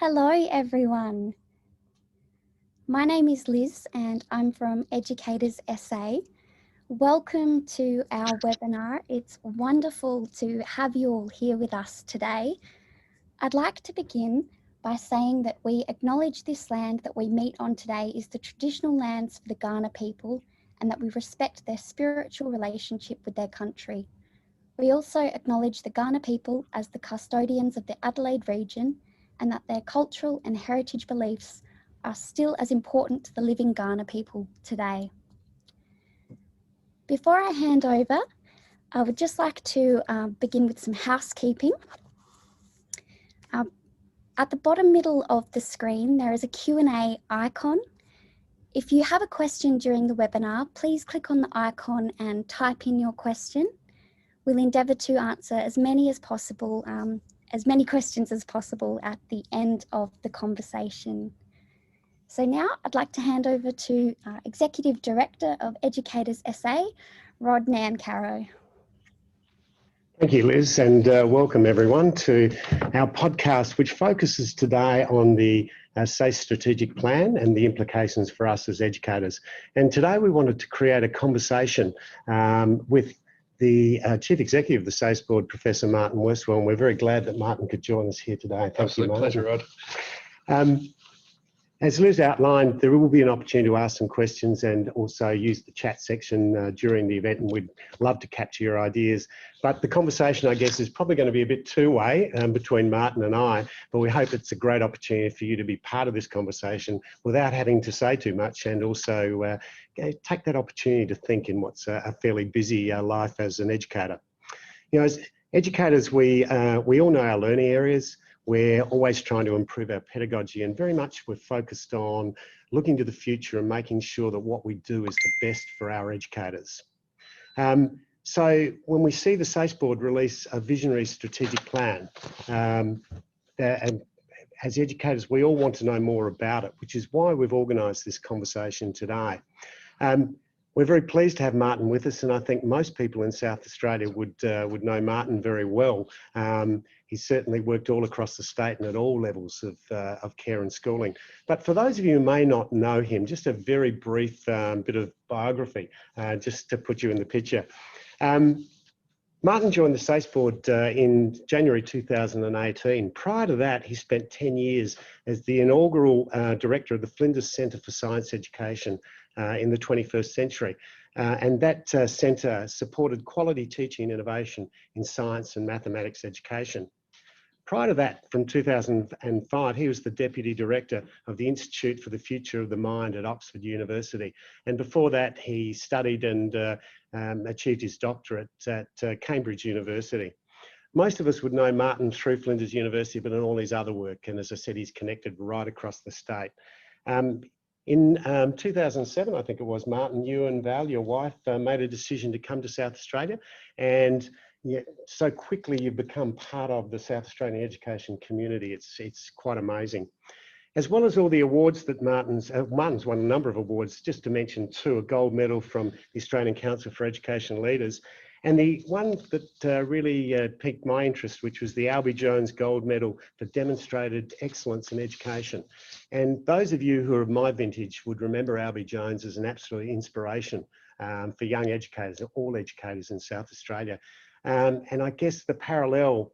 Hello everyone. My name is Liz and I'm from Educators SA. Welcome to our webinar. It's wonderful to have you all here with us today. I'd like to begin by saying that we acknowledge this land that we meet on today is the traditional lands for the Kaurna people and that we respect their spiritual relationship with their country. We also acknowledge the Kaurna people as the custodians of the Adelaide region and that their cultural and heritage beliefs are still as important to the living Kaurna people today. Before I hand over, I would just like to begin with some housekeeping. At the bottom middle of the screen, there is a Q&A icon. If you have a question during the webinar, please click on the icon and type in your question. We'll endeavour to answer as many questions as possible at the end of the conversation. So now I'd like to hand over to Executive Director of Educators SA, Rod Nancaro. Thank you, Liz, and welcome everyone to our podcast, which focuses today on the SACE strategic plan and the implications for us as educators. And today we wanted to create a conversation with the Chief Executive of the SACE Board, Professor Martin Westwell, and we're very glad that Martin could join us here today. Thank you, Martin. Pleasure, Rod. As Liz outlined, there will be an opportunity to ask some questions and also use the chat section during the event, and we'd love to capture your ideas. But the conversation, I guess, is probably going to be a bit two-way between Martin and I, but we hope it's a great opportunity for you to be part of this conversation without having to say too much, and also take that opportunity to think in what's a fairly busy life as an educator. You know, as educators, we all know our learning areas. We're always trying to improve our pedagogy, and very much we're focused on looking to the future and making sure that what we do is the best for our educators. So when we see the SACE Board release a visionary strategic plan, and as educators, we all want to know more about it, which is why we've organised this conversation today. We're very pleased to have Martin with us, and I think most people in South Australia would know Martin very well. He's certainly worked all across the state and at all levels of care and schooling. But for those of you who may not know him, just a very brief bit of biography, just to put you in the picture. Martin joined the SACE Board in January 2018. Prior to that, he spent 10 years as the inaugural director of the Flinders Centre for Science Education in the 21st century. And that centre supported quality teaching and innovation in science and mathematics education. Prior to that, from 2005, he was the Deputy Director of the Institute for the Future of the Mind at Oxford University. And before that, he studied and achieved his doctorate at Cambridge University. Most of us would know Martin through Flinders University, but in all his other work. And as I said, he's connected right across the state. In 2007, I think it was, Martin, you and Val, your wife, made a decision to come to South Australia, and so quickly you've become part of the South Australian education community. It's quite amazing. As well as all the awards that Martin's won a number of awards, just to mention two: a gold medal from the Australian Council for Education Leaders, and the one that really piqued my interest, which was the Alby Jones Gold Medal for demonstrated excellence in education. And those of you who are of my vintage would remember Alby Jones as an absolute inspiration for young educators, all educators in South Australia. And I guess the parallel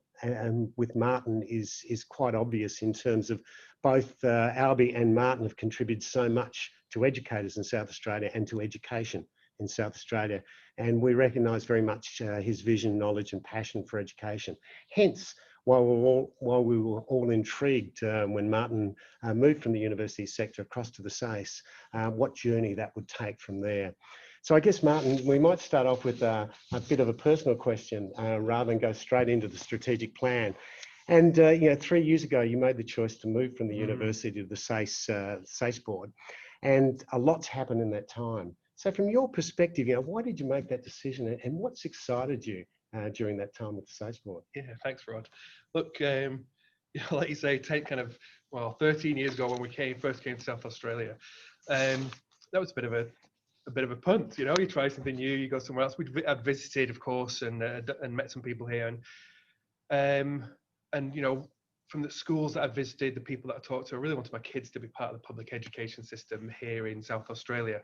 with Martin is quite obvious in terms of both Alby and Martin have contributed so much to educators in South Australia and to education in South Australia. And we recognise very much his vision, knowledge and passion for education. Hence, while we were all intrigued when Martin moved from the university sector across to the SACE, what journey that would take from there. So I guess, Martin, we might start off with a bit of a personal question rather than go straight into the strategic plan. And 3 years ago, you made the choice to move from the university to the SACE Board, and a lot's happened in that time. So from your perspective, why did you make that decision, and what's excited you during that time with the SACE Board? Yeah, thanks, Rod. Look, like you say, 13 years ago when we first came to South Australia, that was a bit of a punt. You try something new, you go somewhere else. I'd visited, of course, and met some people here, and from the schools that I visited, the people that I talked to, I really wanted my kids to be part of the public education system here in South Australia.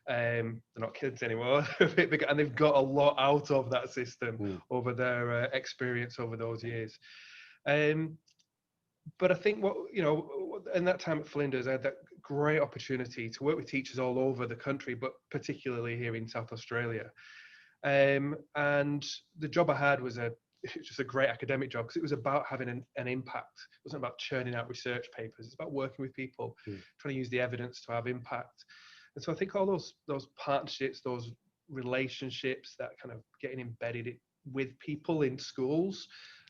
They're not kids anymore, and they've got a lot out of that system over their experience over those years. But I think in that time at Flinders, I had that great opportunity to work with teachers all over the country, but particularly here in South Australia. And the job I had was just a great academic job, because it was about having an impact. It wasn't about churning out research papers. It's about working with people, trying to use the evidence to have impact. And so I think all those partnerships, those relationships, that kind of getting embedded with people in schools,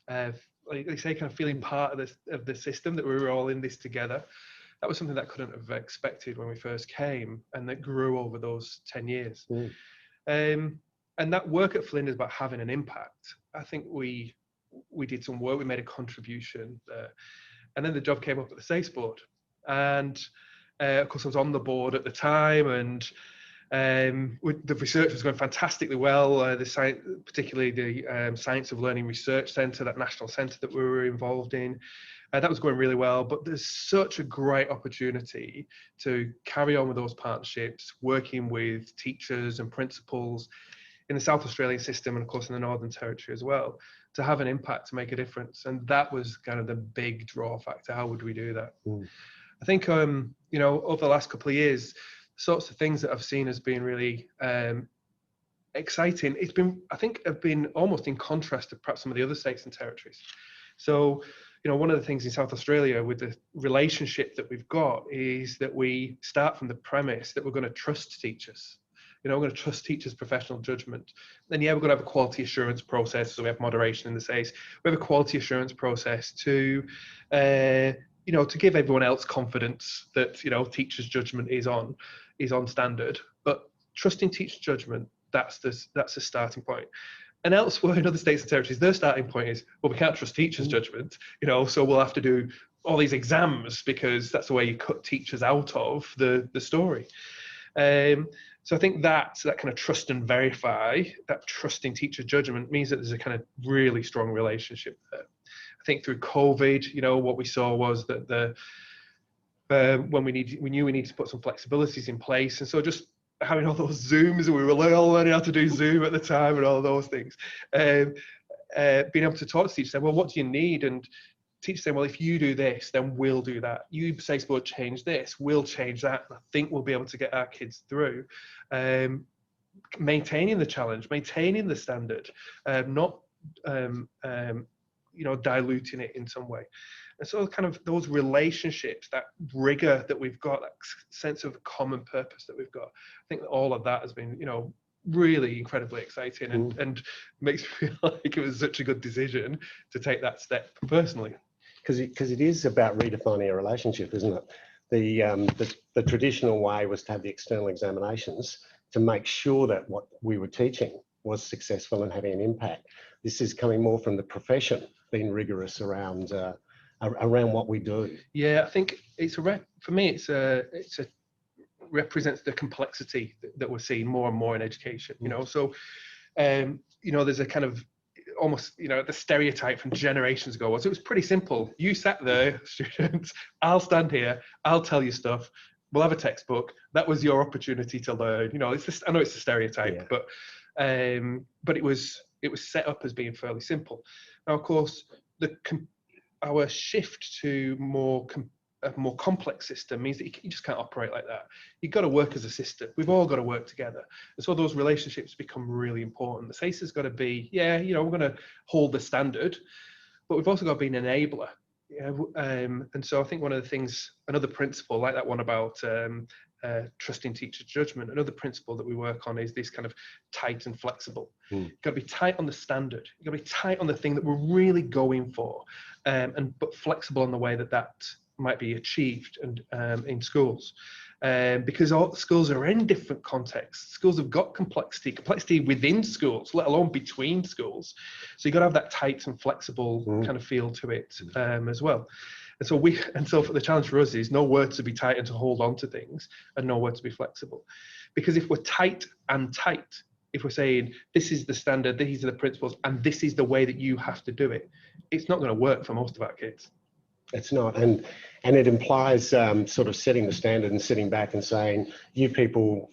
like they say, kind of feeling part of the system, that we were all in this together. That was something that I couldn't have expected when we first came, and that grew over those 10 years. And that work at Flinders about having an impact, I think we did some work, we made a contribution there. And then the job came up at the SACE Board. And of course I was on the board at the time, and the research was going fantastically well. Particularly the Science of Learning Research Centre, that national centre that we were involved in, that was going really well. But there's such a great opportunity to carry on with those partnerships, working with teachers and principals in the South Australian system, and of course in the Northern Territory as well, to have an impact, to make a difference. And that was kind of the big draw factor. How would we do that? I think over the last couple of years, sorts of things that I've seen as being really exciting, have been almost in contrast to perhaps some of the other states and territories. So, one of the things in South Australia with the relationship that we've got is that we start from the premise that we're going to trust teachers. We're going to trust teachers' professional judgment. Then, we're going to have a quality assurance process. So we have moderation in the SACE. We have a quality assurance process to give everyone else confidence that, teachers' judgment is on standard. But trusting teacher judgment, that's the starting point. And elsewhere in other states and territories, their starting point is, well, we can't trust teachers' judgment, so we'll have to do all these exams, because that's the way you cut teachers out of the story. So I think that kind of trust and verify, that trusting teacher judgment, means that there's a kind of really strong relationship there. I think through COVID, what we saw was that when we knew we needed to put some flexibilities in place, and so just having all those Zooms, and we were all learning how to do Zoom at the time and all those things, being able to talk to teachers, saying, well, what do you need? And teachers saying, well, if you do this, then we'll do that. You, SACE Board, change this, we'll change that. And I think we'll be able to get our kids through. Maintaining the challenge, maintaining the standard, not diluting it in some way. And so kind of those relationships, that rigor that we've got, that sense of common purpose that we've got, I think that all of that has been, really incredibly exciting, and makes me feel like it was such a good decision to take that step personally. Because it is about redefining a relationship, isn't it? The traditional way was to have the external examinations to make sure that what we were teaching was successful and having an impact. This is coming more from the profession, being rigorous around what we do. Yeah, I think for me, it's represents the complexity that we're seeing more and more in education. So there's a kind of almost the stereotype from generations ago was it was pretty simple. You sat there, students, I'll stand here, I'll tell you stuff, we'll have a textbook. That was your opportunity to learn. I know it's a stereotype, but it was set up as being fairly simple. Now, of course, our shift to a more complex system means that you just can't operate like that. You've got to work as a system. We've all got to work together. And so those relationships become really important. The SACE has got to be, we're going to hold the standard, but we've also got to be an enabler. And so I think one of the things, another principle like that one about trusting teacher judgment, another principle that we work on is this kind of tight and flexible. You've got to be tight on the standard. You've got to be tight on the thing that we're really going for, but flexible on the way that might be achieved and in schools, because all schools are in different contexts. Schools have got complexity within schools, let alone between schools. So you've got to have that tight and flexible kind of feel to it as well. And so for the challenge for us is nowhere to be tight and to hold on to things, and nowhere to be flexible. Because if we're tight, if we're saying this is the standard, these are the principles, and this is the way that you have to do it, it's not going to work for most of our kids. It's not, and it implies sort of setting the standard and sitting back and saying, you people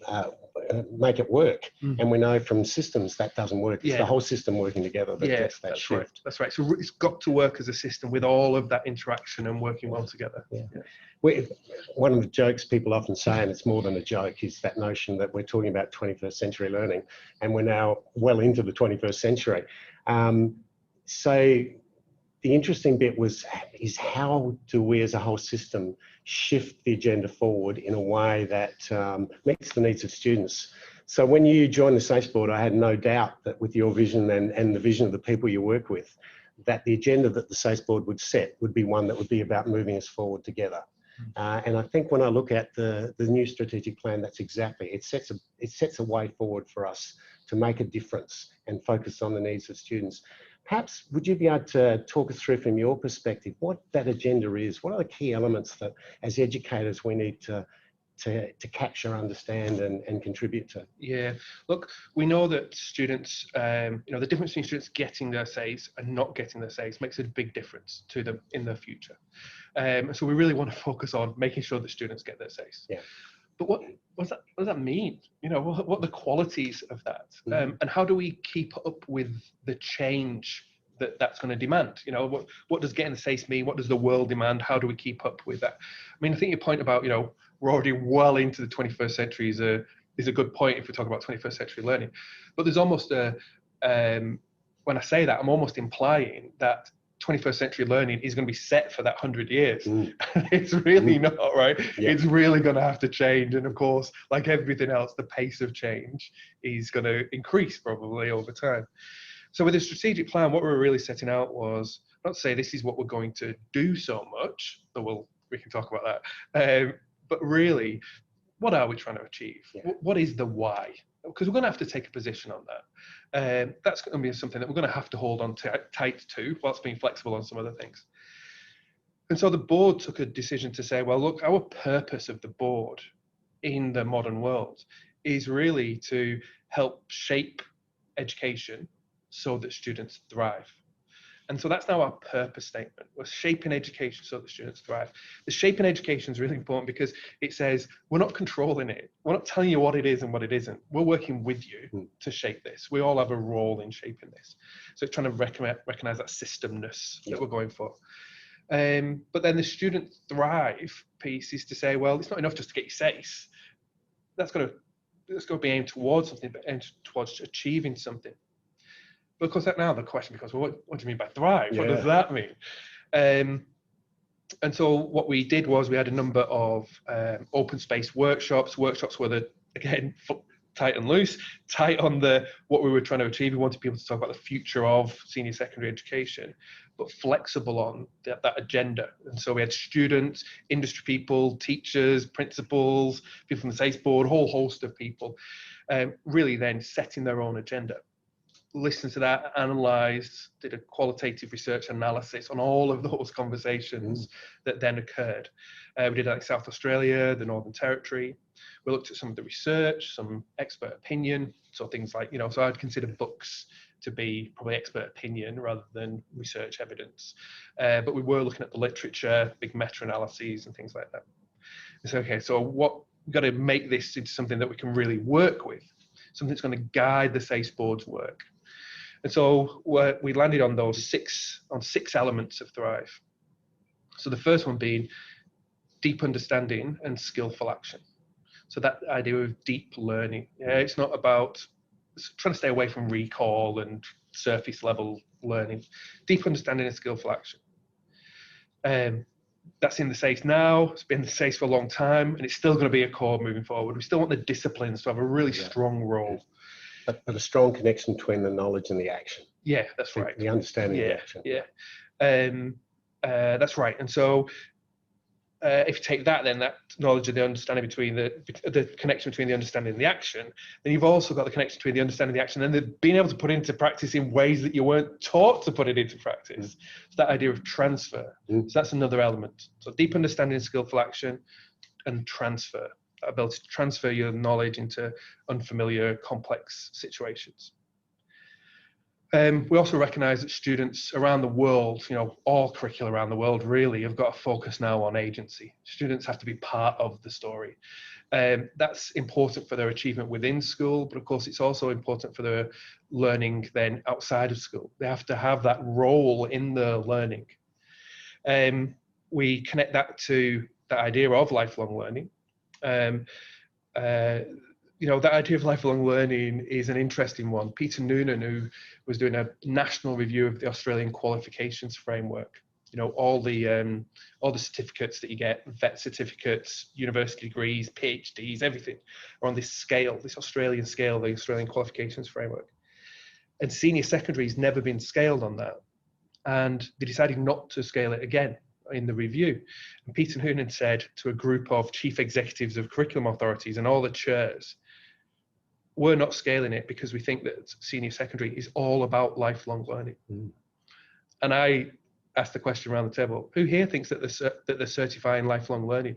make it work. And we know from systems that doesn't work. It's the whole system working together that gets that shift. Right. That's right. So it's got to work as a system with all of that interaction and working well together. One of the jokes people often say, and it's more than a joke, is that notion that we're talking about 21st century learning, and we're now well into the 21st century. So the interesting bit is how do we as a whole system shift the agenda forward in a way that meets the needs of students. So when you joined the SACE Board, I had no doubt that with your vision and the vision of the people you work with, that the agenda that the SACE Board would set would be one that would be about moving us forward together. And I think when I look at the new strategic plan, that's exactly, it sets a way forward for us to make a difference and focus on the needs of students. Perhaps would you be able to talk us through from your perspective what that agenda is? What are the key elements that as educators we need to capture, understand and contribute to? Yeah, look, we know that students, the difference between students getting their SACE and not getting their SACE makes a big difference to them in their future. So we really want to focus on making sure that students get their SACE. Yeah. But what does that mean? What are the qualities of that? And how do we keep up with the change that's going to demand? What does getting the SACE mean? What does the world demand? How do we keep up with that? I mean, I think your point about, we're already well into the 21st century is a good point if we talk about 21st century learning. But there's almost when I say that, I'm almost implying that 21st century learning is going to be set for that 100 years. It's really not, right? Yeah. It's really going to have to change. And of course, like everything else, the pace of change is going to increase probably over time. So with the strategic plan, what we're really setting out was not to say this is what we're going to do so much, though we can talk about that, but really, what are we trying to achieve? Yeah. What is the why? Because we're going to have to take a position on that. That's going to be something that we're going to have to hold on tight to whilst being flexible on some other things. And so the board took a decision to say, well, look, our purpose of the board in the modern world is really to help shape education so that students thrive. And so that's now our purpose statement. We're shaping education so that students thrive. The shaping education is really important because it says we're not controlling it. We're not telling you what it is and what it isn't. We're working with you to shape this. We all have a role in shaping this. So it's trying to recognize that systemness that we're going for. But then the student thrive piece is to say, well, it's not enough just to get your SACE. That's got to be aimed towards something, but aimed towards achieving something. But of course, now the question becomes, well, what do you mean by thrive? What does that mean? And so what we did was we had a number of open space workshops where again, tight and loose, tight on what we were trying to achieve. We wanted people to talk about the future of senior secondary education, but flexible on that agenda. And so we had students, industry people, teachers, principals, people from the SACE Board, a whole host of people, really then setting their own agenda. Listened to that, analysed, did a qualitative research analysis on all of those conversations that then occurred. We did that in South Australia, the Northern Territory. We looked at some of the research, some expert opinion, so things like, so I'd consider books to be probably expert opinion rather than research evidence. But we were looking at the literature, big meta-analyses and things like that. So, okay, so we've got to make this into something that we can really work with, something that's going to guide the SACE Board's work. And so we landed on those six elements of Thrive. So the first one being deep understanding and skillful action. So that idea of deep learning. It's not about trying to stay away from recall and surface level learning. Deep understanding and skillful action. That's in the SACE now. It's been in the SACE for a long time, and it's still going to be a core moving forward. We still want the disciplines to have a really strong role. But a strong connection between the knowledge and the action. Yeah, that's right. The understanding of the action. Yeah, that's right. And so if you take that, then that knowledge and the understanding between the connection between the understanding and the action, then you've also got the connection between the understanding and the action and the being able to put it into practice in ways that you weren't taught to put it into practice. So that idea of transfer. So that's another element. So deep understanding and skillful action and transfer. That ability to transfer your knowledge into unfamiliar, complex situations. We also recognise that students around the world, all curricula around the world really, have got a focus now on agency. Students have to be part of the story. That's important for their achievement within school, but of course it's also important for their learning then outside of school. They have to have that role in the learning. We connect that to the idea of lifelong learning. That idea of lifelong learning is an interesting one. Peter Noonan, who was doing a national review of the Australian qualifications framework, all the certificates that you get, vet certificates, university degrees, PhDs, everything are on this scale, this Australian scale, the Australian qualifications framework. And senior secondary has never been scaled on that. And they decided not to scale it again in the review. And Peter Noonan said to a group of chief executives of curriculum authorities and all the chairs, we're not scaling it because we think that senior secondary is all about lifelong learning. And I asked the question around the table, who here thinks that they're certifying lifelong learning?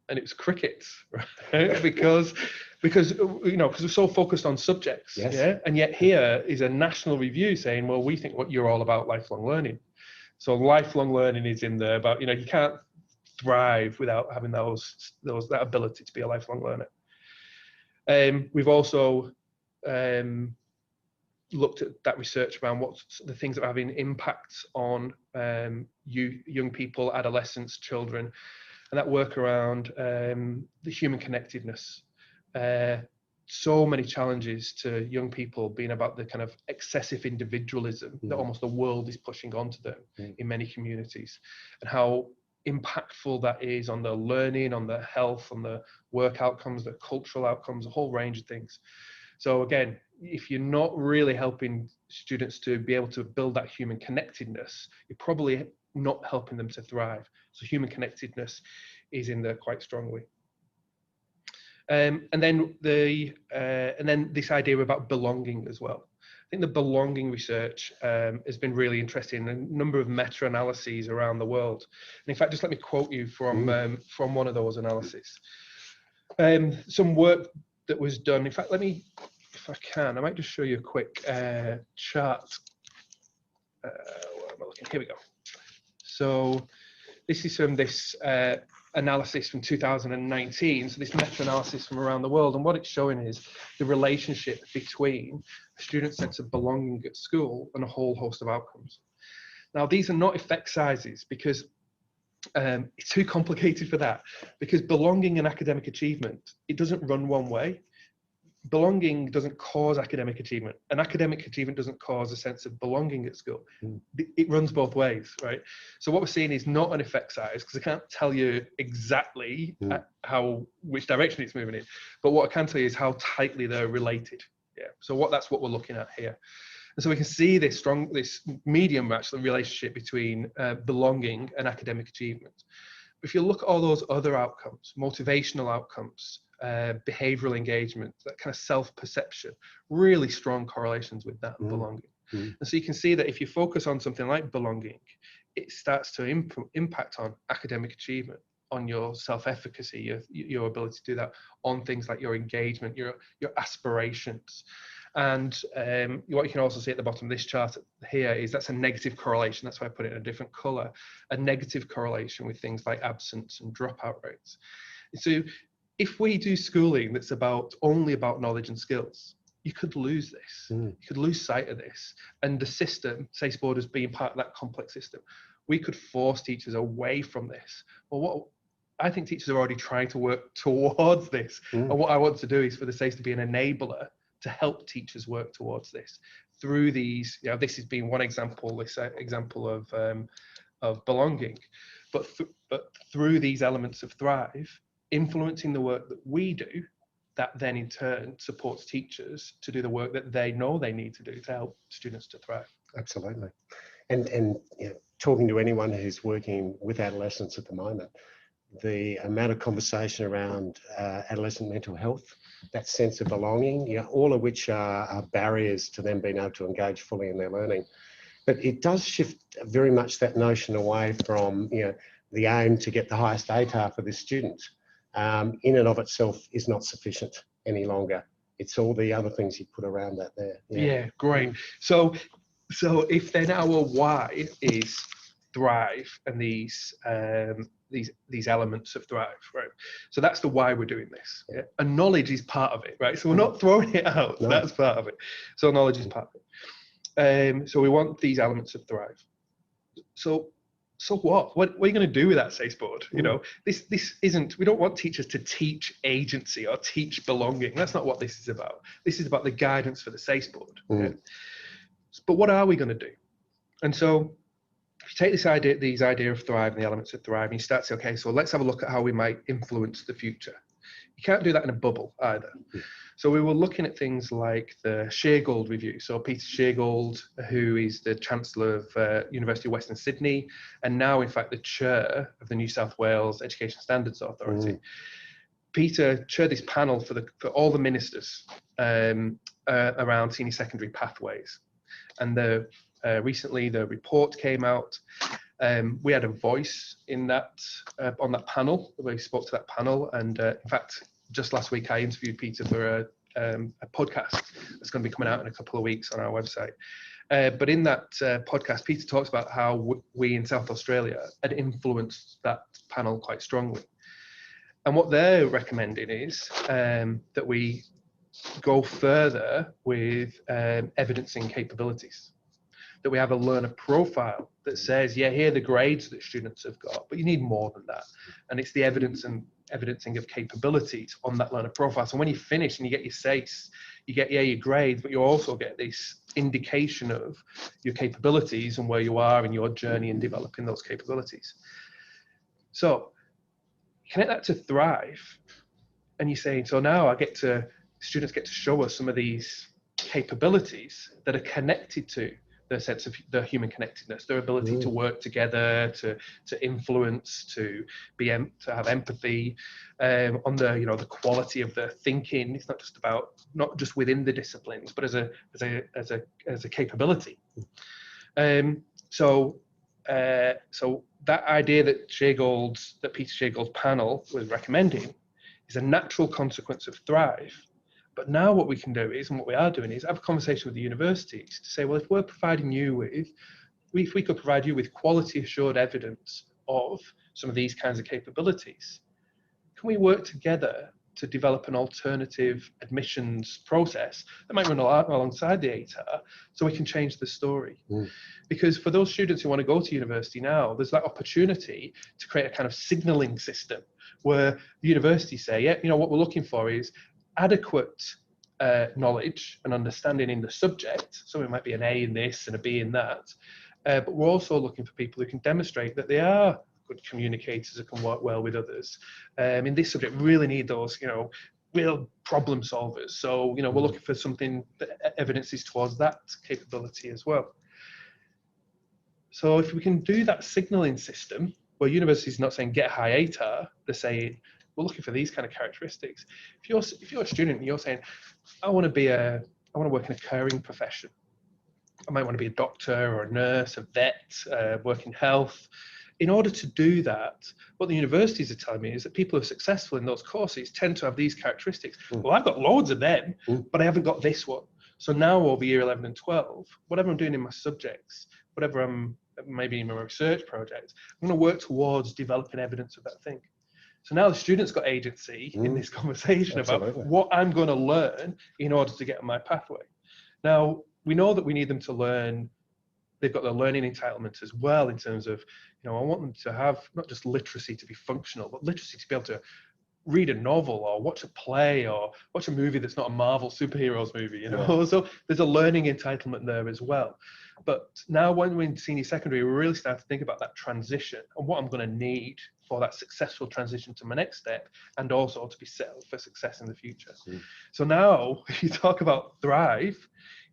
And it was crickets, right? because we're so focused on subjects. Yes. Yeah. And yet here is a national review saying, well, we think what you're all about lifelong learning. So lifelong learning is in there, but you can't thrive without having that ability to be a lifelong learner. We've also looked at that research around what's the things that are having impacts on young people, adolescents, children, and that work around the human connectedness. So many challenges to young people being about the kind of excessive individualism that almost the world is pushing onto them in many communities, and how impactful that is on their learning, on their health, on the work outcomes, the cultural outcomes, a whole range of things. So again, if you're not really helping students to be able to build that human connectedness, you're probably not helping them to thrive. So human connectedness is in there quite strongly. And then this idea about belonging as well. I think the belonging research has been really interesting, a number of meta-analyses around the world. And in fact, just let me quote you from one of those analyses. Some work that was done, in fact, let me, if I can, I might just show you a quick chart. Where am I looking? Here we go. So this is from this analysis from 2019, so this meta-analysis from around the world, and what it's showing is the relationship between a student's sense of belonging at school and a whole host of outcomes. Now, these are not effect sizes because it's too complicated for that, because belonging and academic achievement, it doesn't run one way. Belonging doesn't cause academic achievement, and academic achievement doesn't cause a sense of belonging at school. It runs both ways, right? So what we're seeing is not an effect size, because I can't tell you exactly which direction it's moving in, but what I can tell you is how tightly they're related. Yeah. So that's what we're looking at here. And so we can see this medium actually relationship between belonging and academic achievement. But if you look at all those other outcomes, motivational outcomes, behavioral engagement, that kind of self-perception, really strong correlations with that belonging. And so you can see that if you focus on something like belonging, it starts to impact on academic achievement, on your self-efficacy, your ability to do that, on things like your engagement, your aspirations. And what you can also see at the bottom of this chart here is that's a negative correlation. That's why I put it in a different color, a negative correlation with things like absence and dropout rates. So if we do schooling that's only about knowledge and skills, you could lose this. You could lose sight of this. And the system, SACE Board as being part of that complex system, we could force teachers away from this. Well, what I think teachers are already trying to work towards this. And what I want to do is for the SACE to be an enabler to help teachers work towards this through these, this has been one example, this example of belonging, but through these elements of Thrive, influencing the work that we do, that then in turn supports teachers to do the work that they know they need to do to help students to thrive. Absolutely. And talking to anyone who's working with adolescents at the moment, the amount of conversation around adolescent mental health, that sense of belonging, all of which are barriers to them being able to engage fully in their learning. But it does shift very much that notion away from the aim to get the highest ATAR for this student. In and of itself is not sufficient any longer. it's all the other things you put around that there. Yeah, great. So if then our why is thrive and these elements of thrive, right? So that's the why we're doing this. Yeah? And knowledge is part of it, right? So we're not throwing it out. No. That's part of it. So knowledge is part of it. So we want these elements of thrive. So what are you going to do with that SACE board? You know, this isn't, we don't want teachers to teach agency or teach belonging. That's not what this is about. This is about the guidance for the SACE board. Yeah? But what are we going to do? And so if you take these idea of thrive and the elements of thrive, and you start to say, okay, so let's have a look at how we might influence the future. You can't do that in a bubble either. So we were looking at things like the Sheargold Review. So Peter Sheargold, who is the Chancellor of University of Western Sydney, and now in fact the Chair of the New South Wales Education Standards Authority. Peter chaired this panel for all the ministers around senior secondary pathways. And recently the report came out. We had a voice in that on that panel. We spoke to that panel, and in fact, just last week I interviewed Peter for a podcast that's going to be coming out in a couple of weeks on our website. But in that podcast, Peter talks about how we in South Australia had influenced that panel quite strongly. And what they're recommending is that we go further with evidencing capabilities. That we have a learner profile that says, yeah, here are the grades that students have got, but you need more than that. And it's the evidencing of capabilities on that learner profile. So when you finish and you get your SACE, you get, yeah, your grades, but you also get this indication of your capabilities and where you are in your journey in developing those capabilities. So connect that to thrive. And you're saying, so now students get to show us some of these capabilities that are connected to the sense of the human connectedness, their ability to work together, to influence, to have empathy, on the quality of their thinking. It's not just within the disciplines, but as a capability. So that idea that Peter Sheargold's panel was recommending is a natural consequence of thrive. But now what we can do is, and what we are doing is, have a conversation with the universities to say, well, if we could provide you with quality assured evidence of some of these kinds of capabilities, can we work together to develop an alternative admissions process that might run alongside the ATAR so we can change the story? Because for those students who want to go to university now, there's that opportunity to create a kind of signalling system where the universities say, yeah, what we're looking for is adequate knowledge and understanding in the subject. So it might be an A in this and a B in that. But we're also looking for people who can demonstrate that they are good communicators who can work well with others. In this subject, we really need those, real problem solvers. So, we're looking for something that evidences towards that capability as well. So if we can do that signaling system, where universities are not saying get high ATAR, they're saying, we're looking for these kind of characteristics. If you're a student and you're saying, I want to work in a caring profession. I might want to be a doctor or a nurse, a vet, work in health. In order to do that, what the universities are telling me is that people who are successful in those courses tend to have these characteristics. Well, I've got loads of them, but I haven't got this one. So now over year 11 and 12, whatever I'm doing in my subjects, whatever I'm maybe in my research project, I'm going to work towards developing evidence of that thing. So now the students got agency in this conversation about what I'm going to learn in order to get on my pathway. Now, we know that we need them to learn. They've got their learning entitlements as well in terms of, I want them to have not just literacy to be functional, but literacy to be able to read a novel or watch a play or watch a movie that's not a Marvel superheroes movie, So there's a learning entitlement there as well. But now when we're in senior secondary, we really start to think about that transition and what I'm going to need for that successful transition to my next step, and also to be set up for success in the future. So now, if you talk about thrive,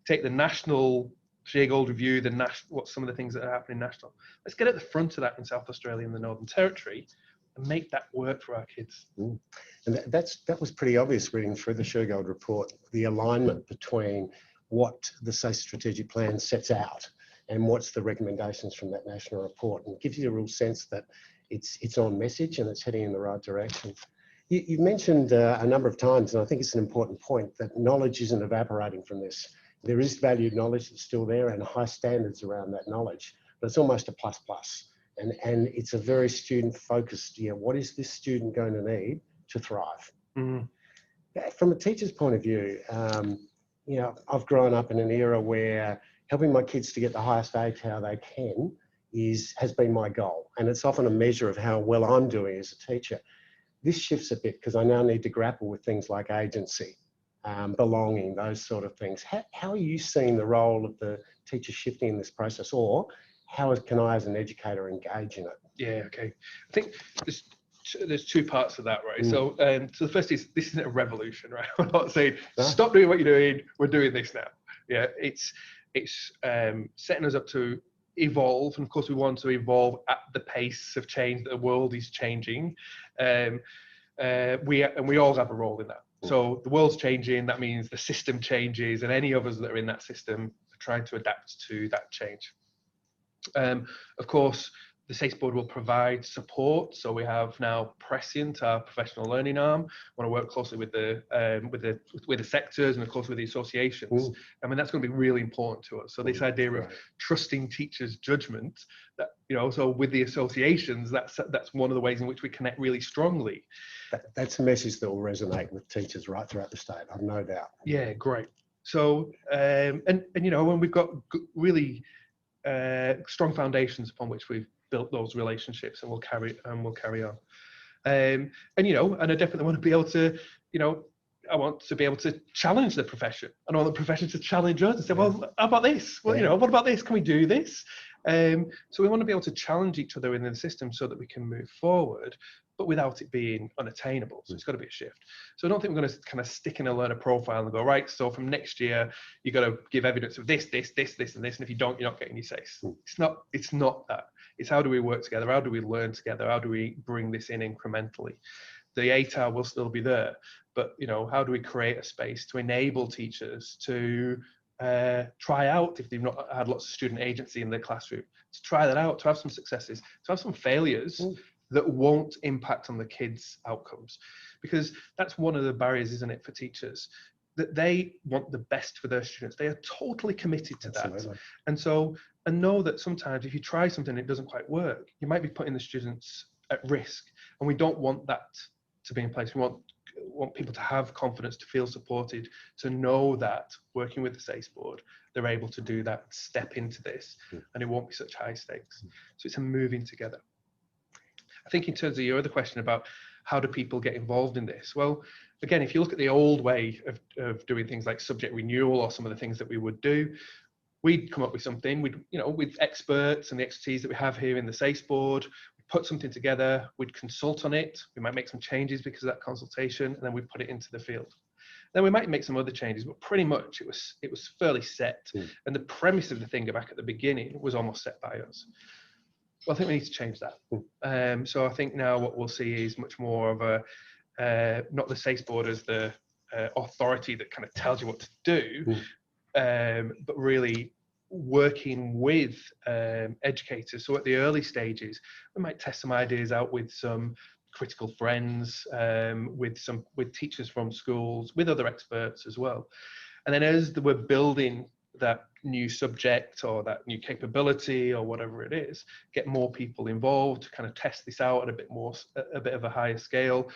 take the national Sheargold Review, what some of the things that are happening national. Let's get at the front of that in South Australia and the Northern Territory, and make that work for our kids. And that was pretty obvious reading through the Sheargold report, the alignment between what the SACE strategic plan sets out and what's the recommendations from that national report, and it gives you a real sense that it's on message and it's heading in the right direction. You've mentioned a number of times, and I think it's an important point, that knowledge isn't evaporating from this. There is valued knowledge that's still there and high standards around that knowledge, but it's almost a plus plus. And it's a very student focused, what is this student going to need to thrive? Mm. From a teacher's point of view, I've grown up in an era where helping my kids to get the highest ATAR they can has been my goal. And it's often a measure of how well I'm doing as a teacher. This shifts a bit because I now need to grapple with things like agency, belonging, those sort of things. How are you seeing the role of the teacher shifting in this process, or how can I as an educator engage in it? Yeah, okay. I think there's two parts of that, right? So the first is, this isn't a revolution, right? We're not saying stop doing what you're doing, we're doing this now. Yeah, it's setting us up to evolve, and of course we want to evolve at the pace of change that the world is changing. We all have a role in that. So the world's changing, that means the system changes, and any of us that are in that system are trying to adapt to that change. Of course, the SACE Board will provide support. So we have now Prescient, our professional learning arm. We want to work closely with the sectors and of course with the associations. I mean, that's going to be really important to us. So this idea of trusting teachers' judgment, that so with the associations, that's one of the ways in which we connect really strongly. That's a message that will resonate with teachers right throughout the state, I've no doubt. Yeah, great. So and when we've got really strong foundations upon which we've built those relationships, and we'll carry on. And I definitely want to be able to, I want to be able to challenge the profession, and I want the profession to challenge us and say, well, how about this? Well, what about this? Can we do this? So we want to be able to challenge each other within the system so that we can move forward, but without it being unattainable. So it's got to be a shift. So I don't think we're going to kind of stick in a learner profile and go, right, so from next year, you've got to give evidence of this, and this, and if you don't, you're not getting your SACE. It's not that. It's how do we work together? How do we learn together? How do we bring this in incrementally? The ATAR will still be there, but how do we create a space to enable teachers to try out, if they've not had lots of student agency in their classroom, to try that out, to have some successes, to have some failures that won't impact on the kids' outcomes. Because that's one of the barriers, isn't it, for teachers, that they want the best for their students. They are totally committed to that. And know that sometimes if you try something and it doesn't quite work, you might be putting the students at risk. And we don't want that to be in place. We want people to have confidence, to feel supported, to know that working with the SACE Board, they're able to do that, step into this, and it won't be such high stakes. So it's a moving together. I think in terms of your other question about how do people get involved in this? Well, again, if you look at the old way of doing things like subject renewal or some of the things that we would do, we'd come up with something, with experts and the expertise that we have here in the SACE Board, we'd put something together, we'd consult on it, we might make some changes because of that consultation, and then we'd put it into the field. Then we might make some other changes, but pretty much it was fairly set. And the premise of the thing back at the beginning was almost set by us. Well, I think we need to change that. So I think now what we'll see is much more of a, not the SACE Board as the authority that kind of tells you what to do, but really working with educators. So at the early stages, we might test some ideas out with some critical friends, with teachers from schools, with other experts as well. And then as we're building that new subject or that new capability or whatever it is, get more people involved to kind of test this out at a bit of a higher scale,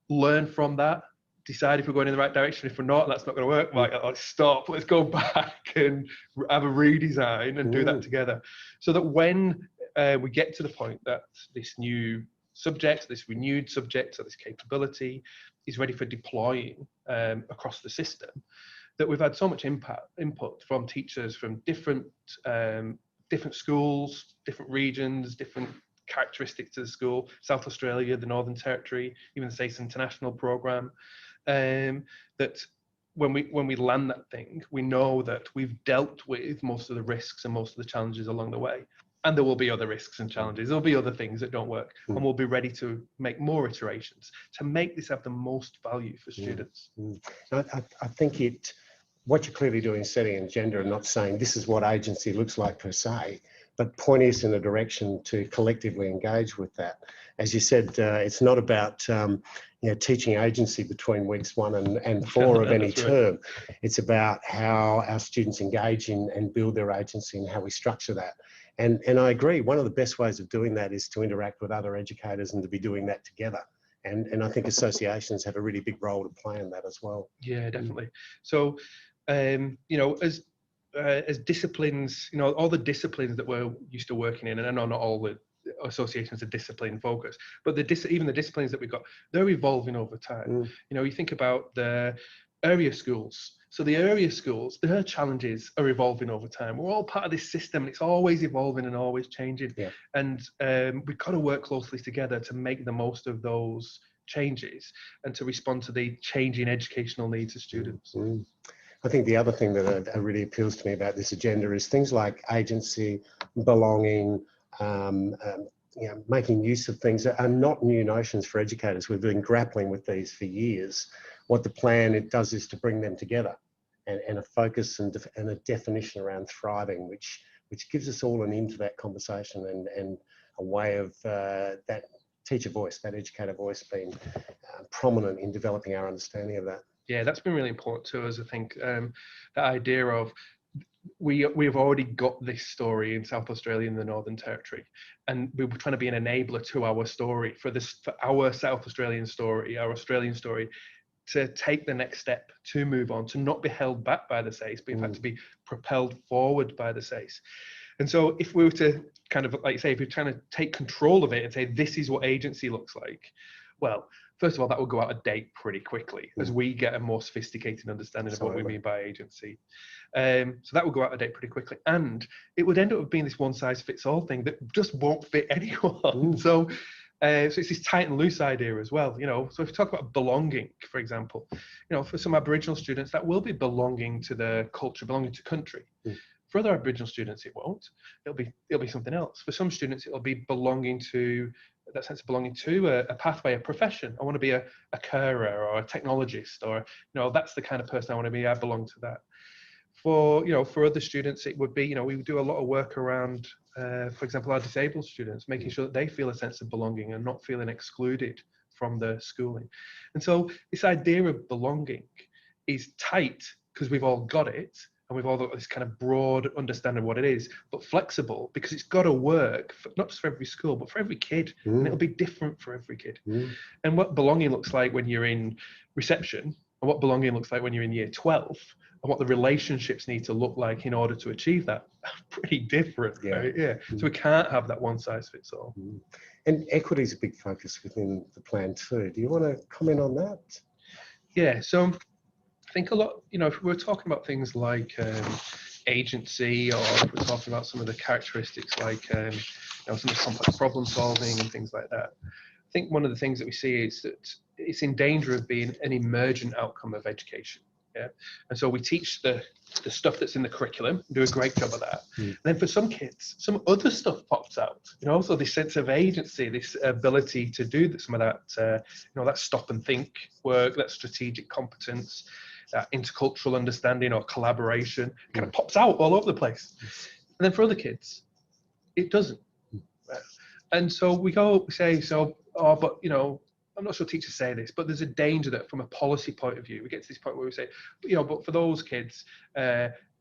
learn from that, decide if we're going in the right direction. If we're not, that's not going to work. Like, let's stop, let's go back and have a redesign and do that together. So that when we get to the point that this new subject, this renewed subject, or this capability is ready for deploying across the system, that we've had so much input from teachers from different schools, different regions, different characteristics of the school, South Australia, the Northern Territory, even the SACE International Programme, that when we land that thing, we know that we've dealt with most of the risks and most of the challenges along the way. And there will be other risks and challenges. There'll be other things that don't work. And we'll be ready to make more iterations to make this have the most value for students. I think what you're clearly doing is setting an agenda and not saying this is what agency looks like per se, but pointing us in a direction to collectively engage with that. As you said, it's not about teaching agency between weeks 1 and 4 of any term. It's about how our students engage in and build their agency and how we structure that. And I agree, one of the best ways of doing that is to interact with other educators and to be doing that together. And I think associations have a really big role to play in that as well. Yeah, definitely. So, as disciplines, all the disciplines that we're used to working in, and I know not all the associations are discipline focused, but even the disciplines that we've got, they're evolving over time. You think about the area schools. So the area schools, their challenges are evolving over time. We're all part of this system, and it's always evolving and always changing. Yeah. And we've got to work closely together to make the most of those changes and to respond to the changing educational needs of students. I think the other thing that really appeals to me about this agenda is things like agency, belonging, making use of things that are not new notions for educators. We've been grappling with these for years. What the plan it does is to bring them together and a focus and a definition around thriving, which gives us all an into that conversation and a way of that teacher voice, that educator voice being prominent in developing our understanding of that. Yeah, that's been really important to us. I think that idea of we've already got this story in South Australia in the Northern Territory, and we were trying to be an enabler to our story for our South Australian story, our Australian story, to take the next step, to move on, to not be held back by the SACE, but in fact to be propelled forward by the SACE. And so if we were to kind of, like say, if you're trying to take control of it and say, this is what agency looks like, well, first of all, that will go out of date pretty quickly as we get a more sophisticated understanding of what we mean by agency. So that will go out of date pretty quickly. And it would end up being this one-size-fits-all thing that just won't fit anyone. So it's this tight and loose idea as well. So if you talk about belonging, for example, for some Aboriginal students, that will be belonging to the culture, belonging to country. For other Aboriginal students, it won't. It'll be something else. For some students, it'll be belonging to that sense of belonging to a pathway, a profession. I want to be a carer or a technologist, or that's the kind of person I want to be. I belong to that. For other students, it would be we do a lot of work around, for example, our disabled students, making sure that they feel a sense of belonging and not feeling excluded from the schooling. And so this idea of belonging is tight because we've all got it. And we've all got this kind of broad understanding of what it is, but flexible because it's got to work, not just for every school, but for every kid. And it'll be different for every kid. And what belonging looks like when you're in reception, and what belonging looks like when you're in year 12, and what the relationships need to look like in order to achieve that, are pretty different. Yeah. Right? Yeah. So we can't have that one size fits all. And equity is a big focus within the plan too. Do you want to comment on that? Yeah. So I think a lot, if we're talking about things like agency, or if we're talking about some of the characteristics like some of the complex problem solving and things like that, I think one of the things that we see is that it's in danger of being an emergent outcome of education. Yeah, and so we teach the stuff that's in the curriculum, do a great job of that. And then for some kids, some other stuff pops out. So this sense of agency, this ability to do some of that, that stop and think work, that strategic competence, that intercultural understanding or collaboration kind of pops out all over the place. And then for other kids, it doesn't. And so we say, but I'm not sure teachers say this, but there's a danger that from a policy point of view, we get to this point where we say, but for those kids,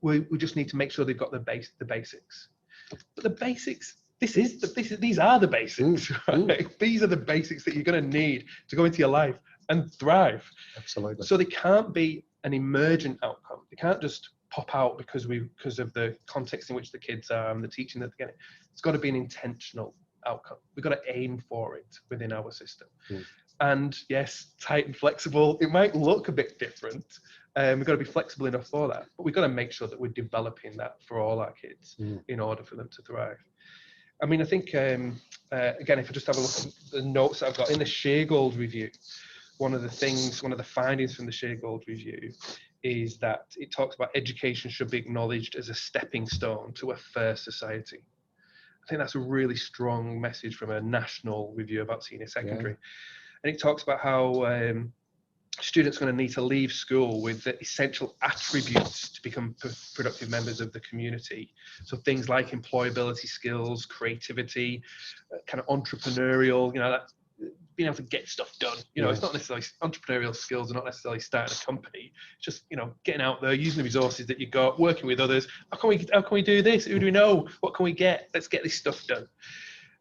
we just need to make sure they've got the basics. But the basics, these are the basics, right? These are the basics that you're going to need to go into your life and thrive. Absolutely. So they can't be an emergent outcome. They can't just pop out because of the context in which the kids are and the teaching that they're getting. It's got to be an intentional outcome. We've got to aim for it within our system. And yes, tight and flexible, it might look a bit different. We've got to be flexible enough for that, but we've got to make sure that we're developing that for all our kids in order for them to thrive. I mean, I think, again, if I just have a look at the notes that I've got in the Sheargold review, one of the findings from the Sheargold review is that it talks about education should be acknowledged as a stepping stone to a fair society. I think that's a really strong message from a national review about senior secondary. And it talks about how students are going to need to leave school with the essential attributes to become productive members of the community. So things like employability skills, creativity, kind of entrepreneurial, that being able to get stuff done. It's not necessarily entrepreneurial skills, are not necessarily starting a company. It's just getting out there, using the resources that you got, working with others. How can we do this? Who do we know? What can we get? Let's get this stuff done.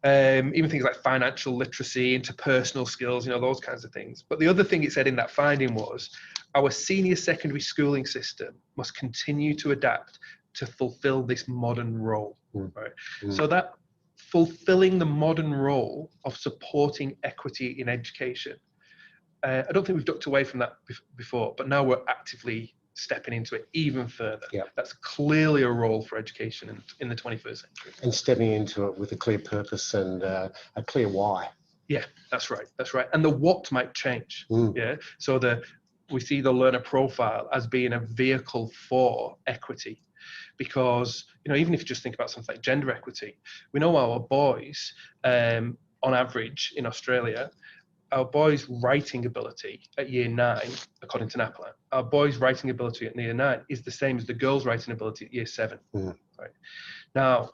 Even things like financial literacy, interpersonal skills, those kinds of things. But the other thing it said in that finding was our senior secondary schooling system must continue to adapt to fulfill this modern role. Right? So that fulfilling the modern role of supporting equity in education, I don't think we've ducked away from that before, but now we're actively stepping into it even further. That's clearly a role for education in the 21st century. And stepping into it with a clear purpose and a clear why. Yeah, that's right. And the what might change. So we see the learner profile as being a vehicle for equity. Because, even if you just think about something like gender equity, we know our boys, on average in Australia, our boys' writing ability at year 9, according to NAPLAN, our boys' writing ability at year 9 is the same as the girls' writing ability at year 7. Right? Now,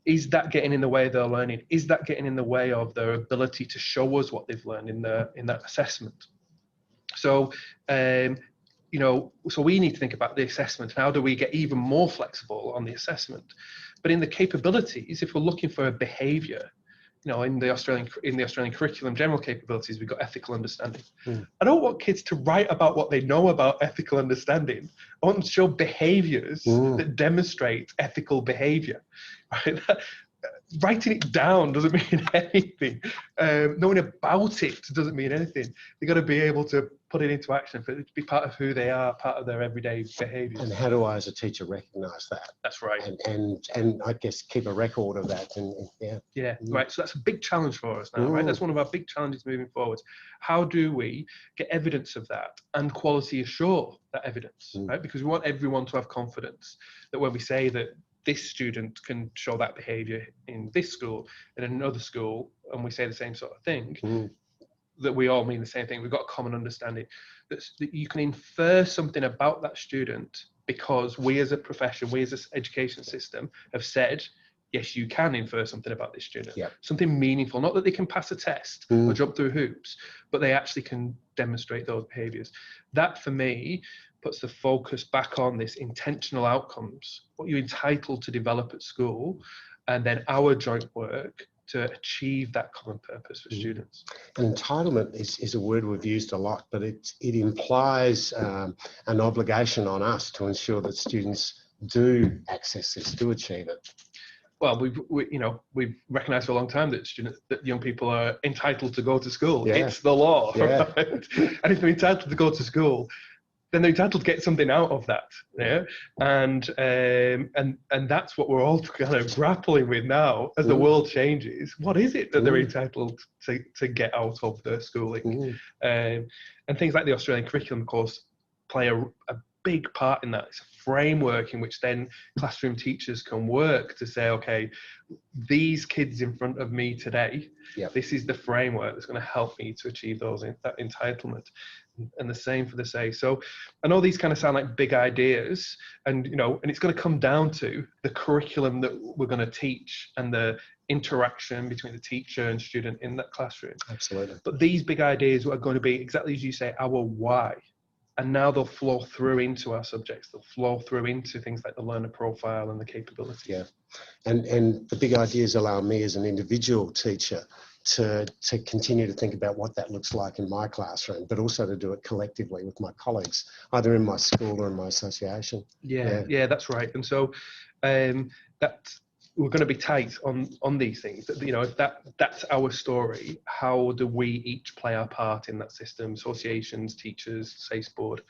is that getting in the way of their learning? Is that getting in the way of their ability to show us what they've learned in that assessment? So, so we need to think about the assessment. How do we get even more flexible on the assessment? But in the capabilities, if we're looking for a behaviour, in the Australian curriculum, general capabilities, we've got ethical understanding. I don't want kids to write about what they know about ethical understanding. I want them to show behaviours that demonstrate ethical behaviour. Right? Writing it down doesn't mean anything. Knowing about it doesn't mean anything. They've got to be able to put it into action for it to be part of who they are, part of their everyday behaviours. And how do I, as a teacher, recognise that? That's right. And I guess keep a record of that. Right. So that's a big challenge for us now, right? That's one of our big challenges moving forward. How do we get evidence of that and quality assure that evidence, right? Because we want everyone to have confidence that when we say that this student can show that behaviour in this school, in another school, and we say the same sort of thing, that we all mean the same thing. We've got a common understanding that you can infer something about that student because we as a profession, we as an education system have said, yes, you can infer something about this student. Something meaningful, not that they can pass a test or jump through hoops, but they actually can demonstrate those behaviours. That, for me, puts the focus back on this intentional outcomes, what you're entitled to develop at school, and then our joint work to achieve that common purpose for students. And entitlement is a word we've used a lot, but it implies an obligation on us to ensure that students do access this, do achieve it. Well, we've recognised for a long time that young people are entitled to go to school. It's the law, right? And if they're entitled to go to school, then they're entitled to get something out of that, and that's what we're all kind of grappling with now as the world changes. What is it that they're entitled to get out of their schooling? And things like the Australian curriculum, of course, play a big part in that. It's a framework in which then classroom teachers can work to say, okay, these kids in front of me today, this is the framework that's going to help me to achieve that entitlement. And the same for the SACE. So I know these kind of sound like big ideas, and and it's going to come down to the curriculum that we're going to teach and the interaction between the teacher and student in that classroom. Absolutely. But these big ideas are going to be, exactly as you say, our why. And now they'll flow through into our subjects. They'll flow through into things like the learner profile and the capability. And the big ideas allow me as an individual teacher to continue to think about what that looks like in my classroom, but also to do it collectively with my colleagues, either in my school or in my association. Yeah, that's right. And so we're going to be tight on these things. If that's our story, how do we each play our part in that system? Associations, teachers, SACE Board.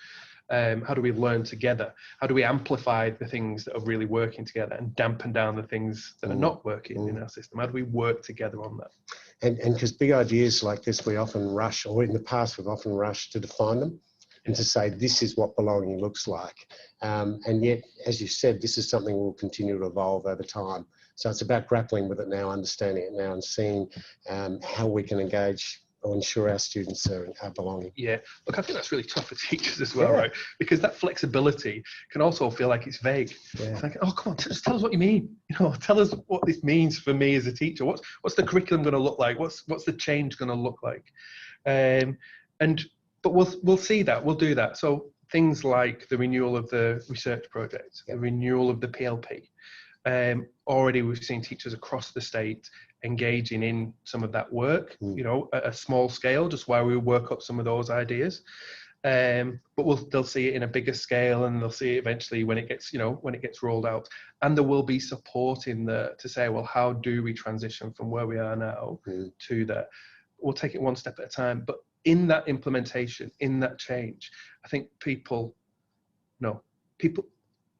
How do we learn together? How do we amplify the things that are really working together and dampen down the things that are not working in our system? How do we work together on that? And because big ideas like this, we often rush, or in the past we've often rushed to define them and to say this is what belonging looks like. And yet, as you said, this is something we'll continue to evolve over time. So it's about grappling with it now, understanding it now, and seeing how we can engage or ensure our students are belonging. Yeah, look, I think that's really tough for teachers as well, Yeah. right? Because that flexibility can also feel like it's vague. Yeah. It's like, oh, come on, just tell us what you mean. You know, tell us what this means for me as a teacher. What's the curriculum going to look like? What's the change going to look like? But we'll see that. We'll do that. So things like the renewal of the research project, the renewal of the PLP. Already we've seen teachers across the state engaging in some of that work, you know, at a small scale, just while we work up some of those ideas. But they'll see it in a bigger scale, and they'll see it eventually when it gets, you know, when it gets rolled out. And there will be support in there to say, well, how do we transition from where we are now to that? We'll take it one step at a time. But in that implementation, in that change, I think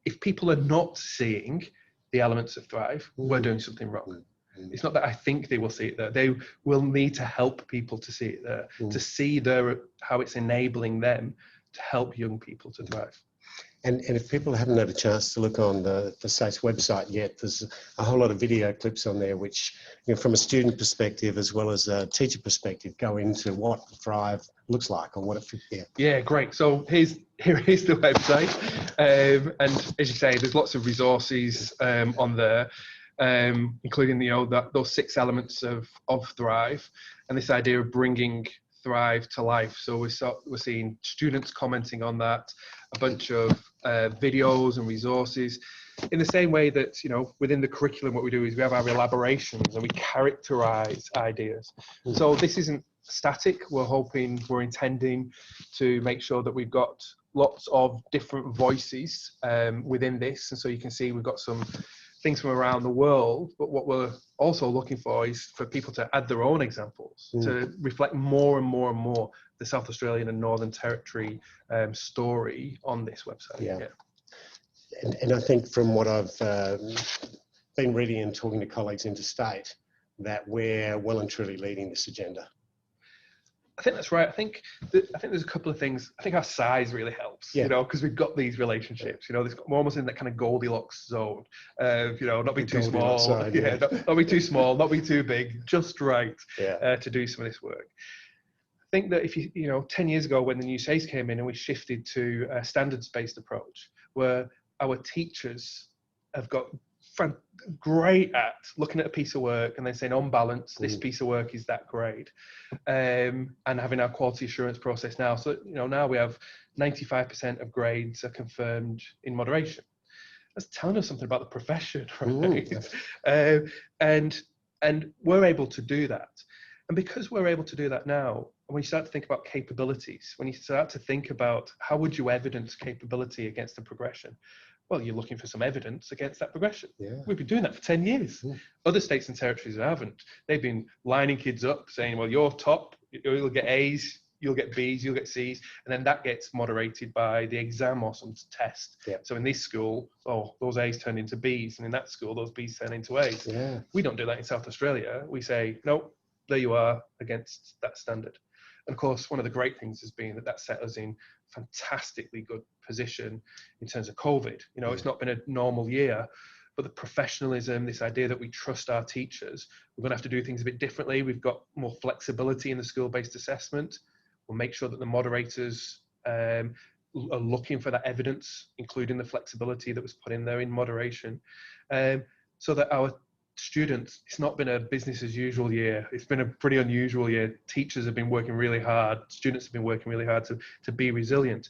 if people are not seeing the elements of Thrive, we're doing something wrong. It's not that I think they will see it there. They will need to help people to see it there, to see how it's enabling them to help young people to thrive. And if people haven't had a chance to look on the SACE website yet, there's a whole lot of video clips on there which, you know, from a student perspective as well as a teacher perspective, go into what Thrive looks like or what it. Yeah, great. So here is the website, and as you say, there's lots of resources on there, including those 6 elements of Thrive, and this idea of bringing Thrive to life. So we're seeing students commenting on that, a bunch of videos and resources. In the same way that, you know, within the curriculum, what we do is we have our elaborations and we characterize ideas. So this isn't static. We're intending to make sure that we've got lots of different voices within this. And so you can see we've got some things from around the world, but what we're also looking for is for people to add their own examples to reflect more and more and more the South Australian and Northern Territory story on this website. Yeah. And I think from what I've been reading and talking to colleagues interstate, that we're well and truly leading this agenda. I think that's right. I think there's a couple of things. I think our size really helps, you know, because we've got these relationships. You know, we're almost in that kind of Goldilocks zone. You know, not be too small. Side, not be too small, not be too big, just right to do some of this work. I think that if you know, 10 years ago when the new SACE came in and we shifted to a standards-based approach, where our teachers have got great at looking at a piece of work and then saying, on balance, this piece of work is that grade, and having our quality assurance process now. So, you know, now we have 95% of grades are confirmed in moderation. That's telling us something about the profession, right? And we're able to do that. And because we're able to do that now, when you start to think about capabilities, when you start to think about how would you evidence capability against the progression, well, you're looking for some evidence against that progression. We've been doing that for 10 years. Other states and territories haven't. They've been lining kids up saying, well, you're top, you'll get A's, you'll get B's, you'll get C's, and then that gets moderated by the exam or some test. So in this school, those A's turn into B's, and in that school, those B's turn into A's. We don't do that in South Australia. We say, no, there you are against that standard. And of course, one of the great things has been that set us in fantastically good position in terms of COVID. You know, it's not been a normal year, but the professionalism, this idea that we trust our teachers, we're going to have to do things a bit differently. We've got more flexibility in the school-based assessment. We'll make sure that the moderators are looking for that evidence, including the flexibility that was put in there in moderation, so that our students, it's not been a business as usual year. It's been a pretty unusual year. Teachers have been working really hard. Students have been working really hard to be resilient.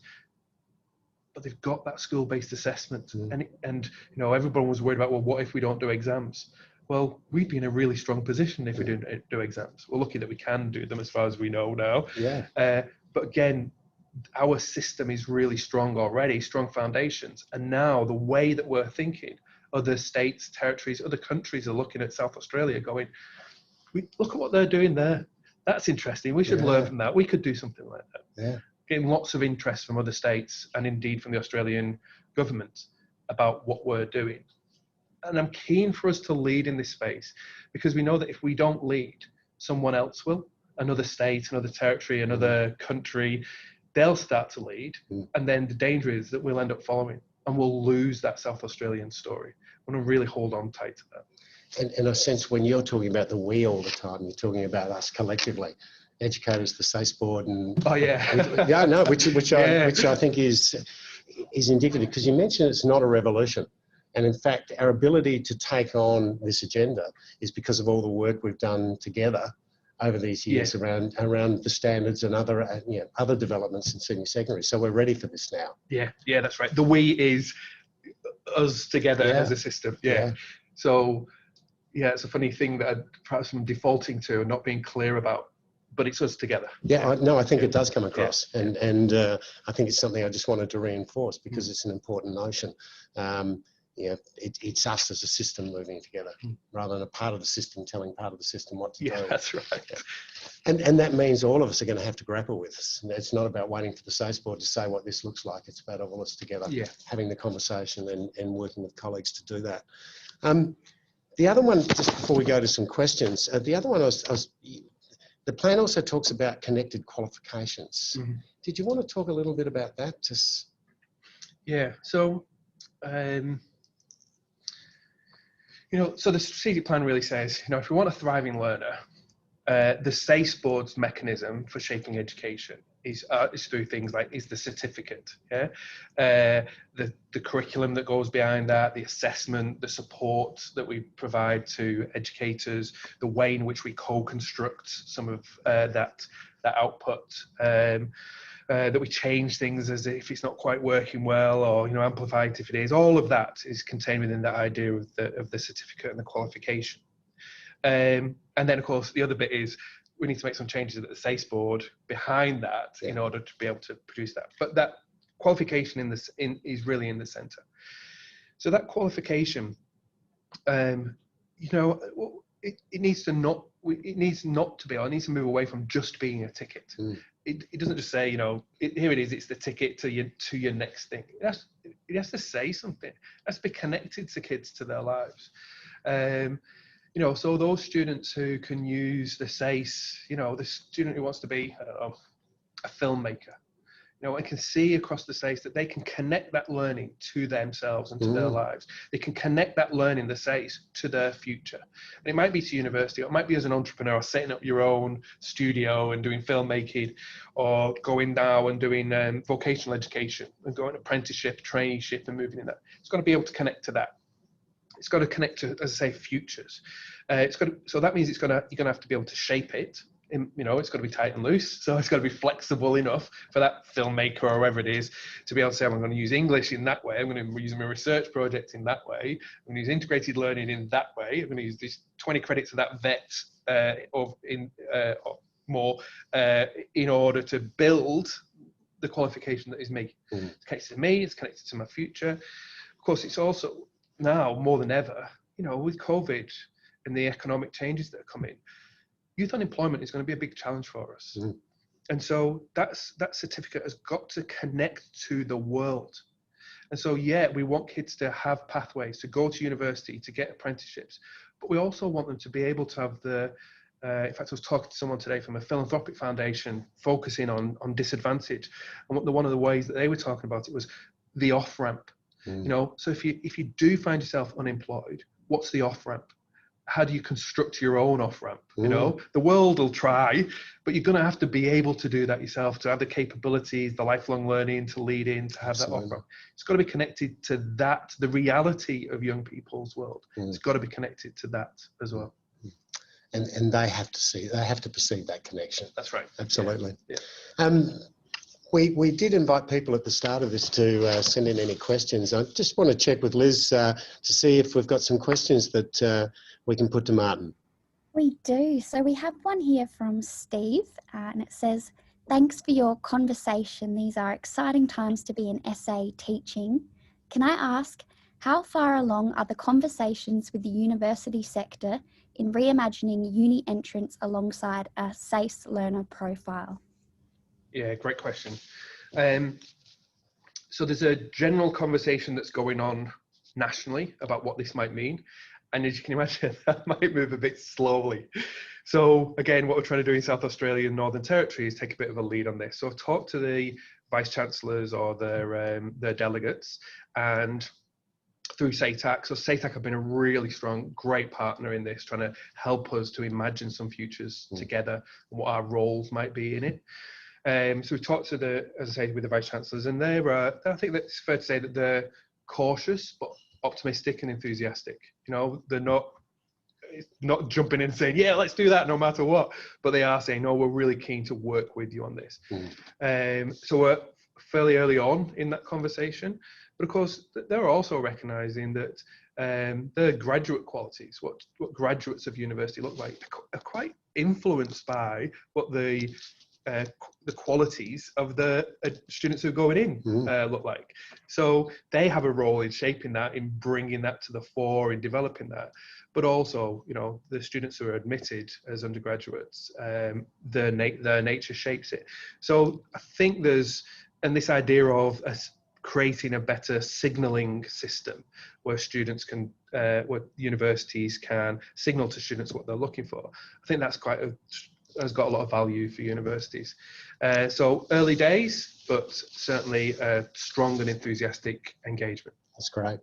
But they've got that school-based assessment. And you know, everyone was worried about, well, what if we don't do exams? Well, we'd be in a really strong position if we didn't do exams. We're lucky that we can do them as far as we know now. But again, our system is really strong already, strong foundations. And now the way that we're thinking, other states, territories, other countries are looking at South Australia going, look at what they're doing there. That's interesting. We should learn from that. We could do something like that. Getting lots of interest from other states and indeed from the Australian government about what we're doing. And I'm keen for us to lead in this space, because we know that if we don't lead, someone else will. Another state, another territory, another country, they'll start to lead. And then the danger is that we'll end up following and we'll lose that South Australian story. I want to really hold on tight to that. And I sense when you're talking about the we all the time, you're talking about us collectively. educators, the SACE Board, and Oh yeah, yeah, no, which Yeah. I think is indicative, because you mentioned it's not a revolution. And in fact, our ability to take on this agenda is because of all the work we've done together over these years around the standards and other developments in senior secondary. So we're ready for this now. Yeah, that's right. The we is us together as a system. Yeah. So yeah, it's a funny thing that perhaps I'm defaulting to and not being clear about, but it's us together. I think it does come across, and I think it's something I just wanted to reinforce, because it's an important notion. It's us as a system moving together, rather than a part of the system telling part of the system what to do. Yeah, that's right. And that means all of us are going to have to grapple with this. It's not about waiting for the SACE Board to say what this looks like. It's about all of us together having the conversation and working with colleagues to do that. The other one, just before we go to some questions, the other one the plan also talks about connected qualifications. Did you want to talk a little bit about that? Yeah, so, so the strategic plan really says, if we want a thriving learner, the SACE Board's mechanism for shaping education is through things like the certificate, the curriculum that goes behind that, the assessment, the support that we provide to educators, the way in which we co-construct some of that output, that we change things as if it's not quite working well, or amplify it if it is. All of that is contained within that idea of the certificate and the qualification. And then, of course, the other bit is we need to make some changes at the SACE Board behind that in order to be able to produce that. But that qualification is really in the centre. So that qualification, it needs to not to be, or it needs to move away from just being a ticket. It doesn't just say, here it is, it's the ticket to your next thing. It has to say something. It has to be connected to kids, to their lives. So those students who can use the SACE, the student who wants to be, a filmmaker, and can see across the SACE that they can connect that learning to themselves and to their lives. They can connect that learning, the SACE, to their future. And it might be to university, or it might be as an entrepreneur, setting up your own studio and doing filmmaking, or going now and doing vocational education and going apprenticeship, traineeship, and moving in that. It's got to be able to connect to that. It's got to connect to, as I say, futures. So that means you're going to have to be able to shape it. It's got to be tight and loose. So it's got to be flexible enough for that filmmaker or whoever it is to be able to say, I'm going to use English in that way. I'm going to use my research project in that way. I'm going to use integrated learning in that way. I'm going to use these 20 credits of that VET in order to build the qualification that is me. It's connected to me. It's connected to my future. Of course, it's also now more than ever, with COVID and the economic changes that are coming, youth unemployment is going to be a big challenge for us. And so that certificate has got to connect to the world. And so, we want kids to have pathways to go to university, to get apprenticeships, but we also want them to be able to have in fact, I was talking to someone today from a philanthropic foundation focusing on disadvantage. And one of the ways that they were talking about it was the off-ramp. So if you do find yourself unemployed, what's the off-ramp? How do you construct your own off-ramp? The world will try, but you're going to have to be able to do that yourself, to have the capabilities, the lifelong learning to lead in, to have that off-ramp. It's got to be connected to that, the reality of young people's world. It's got to be connected to that as well. And they have to perceive that connection. That's right. Absolutely. We did invite people at the start of this to send in any questions. I just want to check with Liz to see if we've got some questions that we can put to Martin. We do. So we have one here from Steve, and it says, thanks for your conversation. These are exciting times to be in SA teaching. Can I ask, how far along are the conversations with the university sector in reimagining uni entrance alongside a SACE learner profile? Yeah, great question. So there's a general conversation that's going on nationally about what this might mean. And as you can imagine, that might move a bit slowly. So again, what we're trying to do in South Australia and Northern Territory is take a bit of a lead on this. So I've talked to the vice chancellors or their delegates, and through SATAC. So SATAC have been a really strong, great partner in this, trying to help us to imagine some futures together and what our roles might be in it. So we talked to as I say, with the Vice Chancellors, and I think that it's fair to say that they're cautious, but optimistic and enthusiastic. You know, they're not jumping in and saying, yeah, let's do that no matter what, but they are saying, no, we're really keen to work with you on this. So we're fairly early on in that conversation, but of course they're also recognizing that the graduate qualities, what graduates of university look like, are quite influenced by what the qualities of the students who are going in look like. So they have a role in shaping that, in bringing that to the fore, in developing that. But also, you know, the students who are admitted as undergraduates, their nature shapes it. So I think there's this idea of creating a better signalling system where students can, where universities can signal to students what they're looking for. I think that's has got a lot of value for universities. So early days, but certainly a strong and enthusiastic engagement. That's great.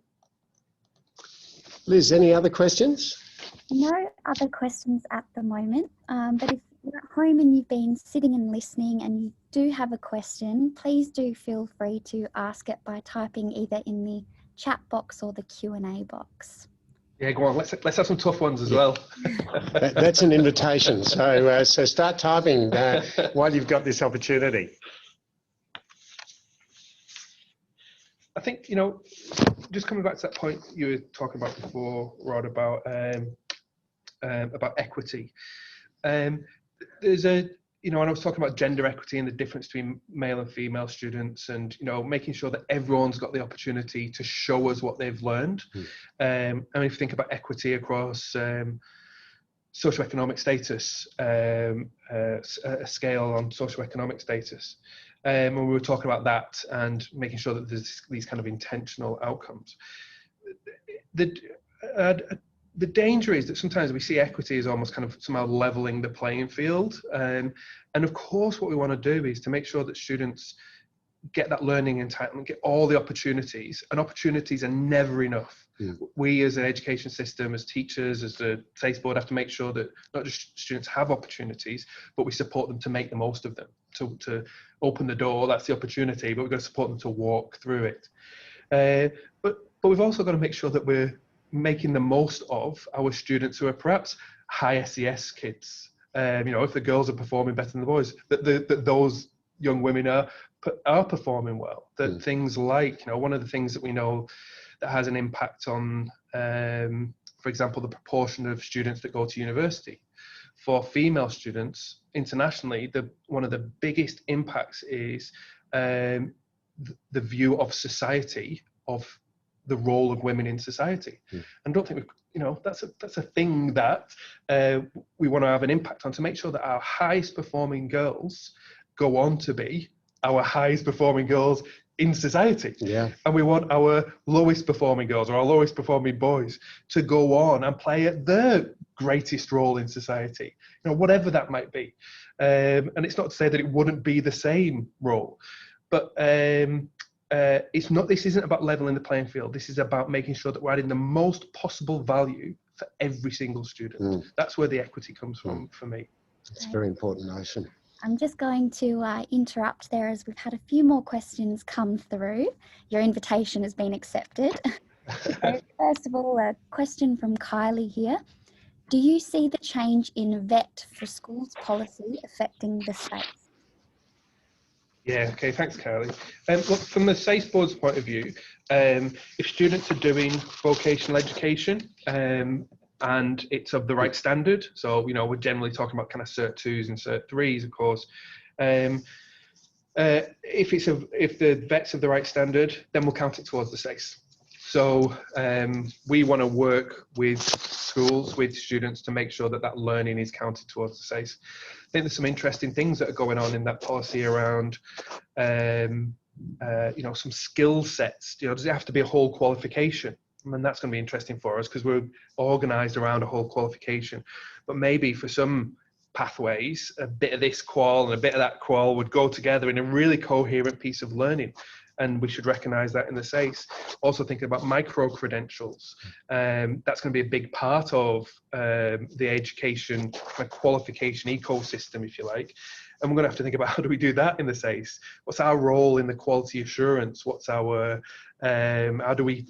Liz, any other questions? No other questions at the moment, but if you're at home and you've been sitting and listening and you do have a question, please do feel free to ask it by typing either in the chat box or the Q&A box. Yeah, go on. Let's have some tough ones as well. That's an invitation. So start typing while you've got this opportunity. I think, you know, just coming back to that point you were talking about before, Rod, about equity. There's you know, and I was talking about gender equity and the difference between male and female students, and, you know, making sure that everyone's got the opportunity to show us what they've learned. I mean, if you think about equity across socioeconomic status, a scale on socioeconomic status, and we were talking about that and making sure that there's these kind of intentional outcomes. The danger is that sometimes we see equity as almost kind of somehow leveling the playing field. And of course, what we want to do is to make sure that students get that learning entitlement, get all the opportunities, and opportunities are never enough. We as an education system, as teachers, as the SACE Board, have to make sure that not just students have opportunities, but we support them to make the most of them, to open the door. That's the opportunity, but we've got to support them to walk through it. But we've also got to make sure that we're making the most of our students who are perhaps high SES kids. You know, if the girls are performing better than the boys, that those young women are performing well. That things like, you know, one of the things that we know that has an impact on, for example, the proportion of students that go to university. For female students internationally, one of the biggest impacts is the view of society, of the role of women in society. And I don't think you know, that's a thing that we want to have an impact on, to make sure that our highest performing girls go on to be our highest performing girls in society. And we want our lowest performing girls or our lowest performing boys to go on and play at their greatest role in society, you know, whatever that might be. And it's not to say that it wouldn't be the same role, but it's not. This isn't about leveling the playing field. This is about making sure that we're adding the most possible value for every single student. That's where the equity comes from for me. It's a very important notion. I'm just going to interrupt there, as we've had a few more questions come through. Your invitation has been accepted. So first of all, a question from Kylie here. Do you see the change in VET for schools policy affecting the SACE? Yeah, okay, thanks, Kylie. Look, from the SACE Board's point of view, if students are doing vocational education and it's of the right standard, so, you know, we're generally talking about kind of Cert 2s and Cert 3s, of course. If the vet's of the right standard, then we'll count it towards the SACE. So we want to work with schools, with students, to make sure that that learning is counted towards the SACE. I think there's some interesting things that are going on in that policy around, you know, some skill sets. You know, does it have to be a whole qualification? And that's going to be interesting for us because we're organised around a whole qualification. But maybe for some pathways, a bit of this qual and a bit of that qual would go together in a really coherent piece of learning. and we should recognise that in the SACE. Also thinking about micro-credentials. That's going to be a big part of the education qualification ecosystem, if you like. And we're going to have to think about, how do we do that in the SACE? What's our role in the quality assurance? What's our, how do we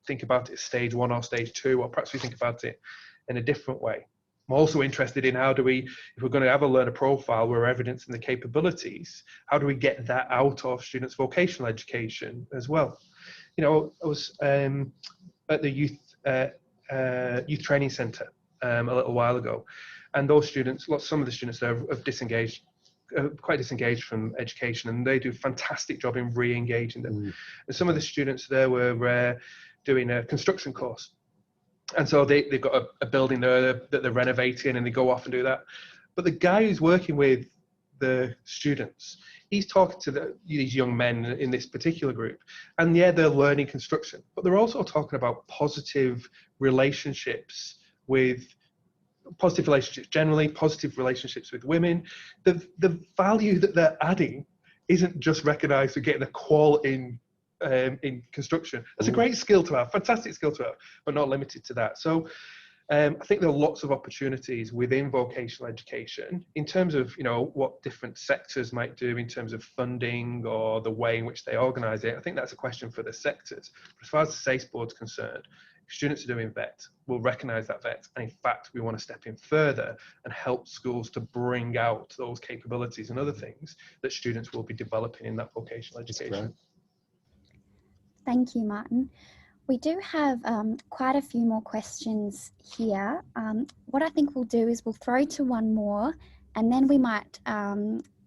think about it stage 1 or stage 2, or perhaps we think about it in a different way. I'm also interested in how do we, if we're going to have a learner profile, we're evidencing the capabilities, how do we get that out of students' vocational education as well? You know, I was at the youth training centre a little while ago, and those students, some of the students there have disengaged, quite disengaged from education, and they do a fantastic job in re-engaging them. And some of the students there were doing a construction course. And so they've got a building there that they're renovating, and they go off and do that. But the guy who's working with the students, he's talking to these young men in this particular group, and yeah, they're learning construction, but they're also talking about positive relationships generally, positive relationships with women. The value that they're adding isn't just recognised for getting a qual in construction. That's a great skill to have, fantastic skill to have, but not limited to that. So I think there are lots of opportunities within vocational education in terms of, you know, what different sectors might do in terms of funding or the way in which they organise it. I think that's a question for the sectors. But as far as the SACE Board's concerned, if students are doing VET, we'll recognise that VET, and in fact we want to step in further and help schools to bring out those capabilities and other things that students will be developing in that vocational education. Thank you, Martin. We do have quite a few more questions here. What I think we'll do is we'll throw to one more, and then we might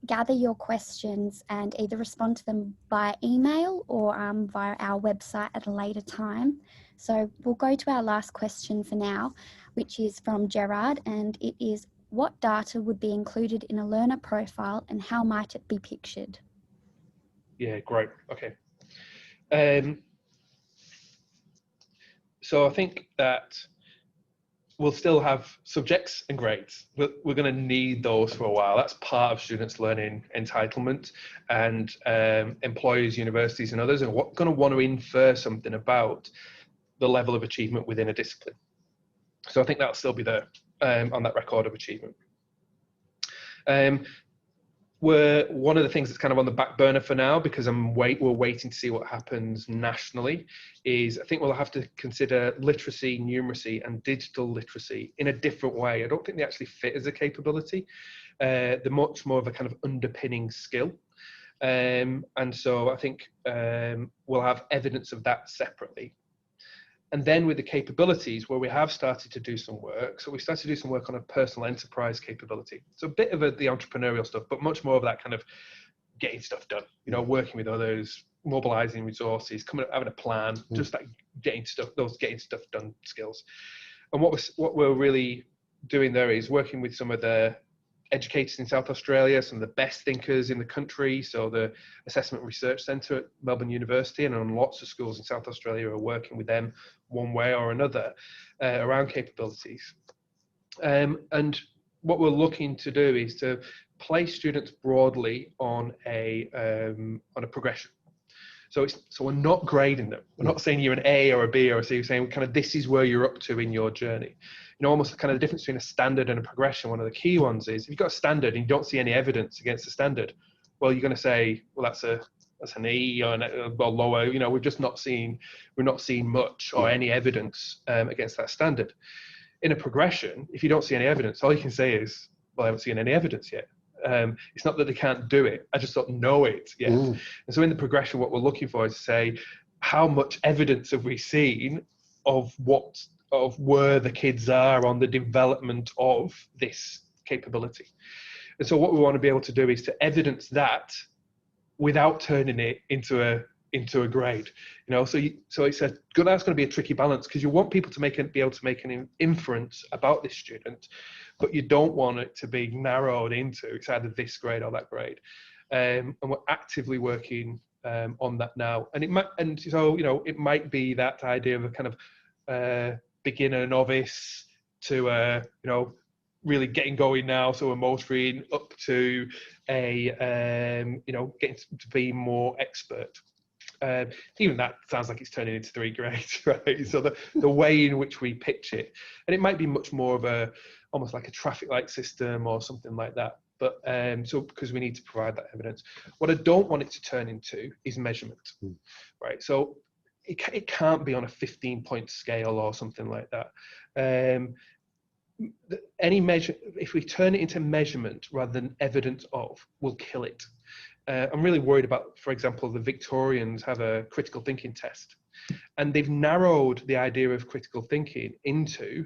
gather your questions and either respond to them via email or via our website at a later time. So we'll go to our last question for now, which is from Gerard, and it is, what data would be included in a learner profile and how might it be pictured? Yeah, great. Okay. So I think that we'll still have subjects and grades. We're going to need those for a while. That's part of students' learning entitlement, and employers, universities and others are going to want to infer something about the level of achievement within a discipline. So I think that'll still be there on that record of achievement. One of the things that's kind of on the back burner for now, because we're waiting to see what happens nationally, is I think we'll have to consider literacy, numeracy and digital literacy in a different way. I don't think they actually fit as a capability. They're much more of a kind of underpinning skill. And so I think we'll have evidence of that separately. And then with the capabilities, where we have started to do some work, so we started to do some work on a personal enterprise capability. So a bit of the entrepreneurial stuff, but much more of that kind of getting stuff done, you know, working with others, mobilizing resources, having a plan, just like getting stuff done skills. And what we're really doing there is working with some of the educators in South Australia, some of the best thinkers in the country. So the Assessment Research Centre at Melbourne University, and on lots of schools in South Australia are working with them one way or another around capabilities. And what we're looking to do is to place students broadly on a progression. So we're not grading them. We're not saying you're an A or a B or a C. We're saying kind of this is where you're up to in your journey. You know, almost kind of the difference between a standard and a progression. One of the key ones is if you've got a standard and you don't see any evidence against the standard, well, you're going to say, well, that's an E or lower. You know, we're not seeing much or any evidence against that standard. In a progression, if you don't see any evidence, all you can say is, well, I haven't seen any evidence yet. It's not that they can't do it, I just don't know it yet. And so in the progression, what we're looking for is to say, how much evidence have we seen of where the kids are on the development of this capability? And so what we want to be able to do is to evidence that without turning it into a grade, you know. So it's that's going to be a tricky balance, because you want people to be able to make an inference about this student, but you don't want it to be narrowed into it's either this grade or that grade. And we're actively working on that now. And so you know, it might be that idea of a kind of beginner, novice to you know, really getting going now. So we're motoring up to a, you know, getting to be more expert. Even that sounds like it's turning into 3 grades, right? So the way in which we pitch it, and it might be much more of almost like a traffic light system or something like that. But so because we need to provide that evidence. What I don't want it to turn into is measurement, right? So it can't be on a 15-point scale or something like that. Any measure, if we turn it into measurement rather than evidence of, will kill it. I'm really worried about, for example, the Victorians have a critical thinking test, and they've narrowed the idea of critical thinking into,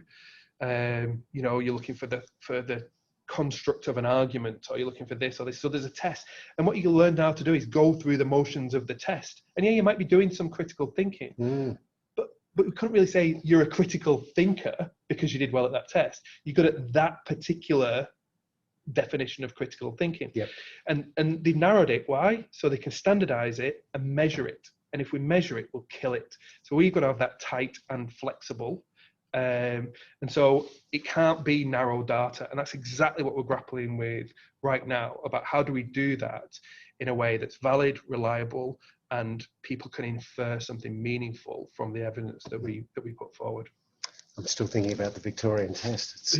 you know, you're looking for the construct of an argument, or you're looking for this or this. So there's a test, and what you learn how to do is go through the motions of the test. And yeah, you might be doing some critical thinking, but we couldn't really say you're a critical thinker because you did well at that test. You're good at that particular definition of critical thinking. Yep. And they've narrowed it. Why? So they can standardize it and measure it. And if we measure it, we'll kill it. So we've got to have that tight and flexible. And so it can't be narrow data. And that's exactly what we're grappling with right now, about how do we do that in a way that's valid, reliable, and people can infer something meaningful from the evidence that we put forward. I'm still thinking about the Victorian test.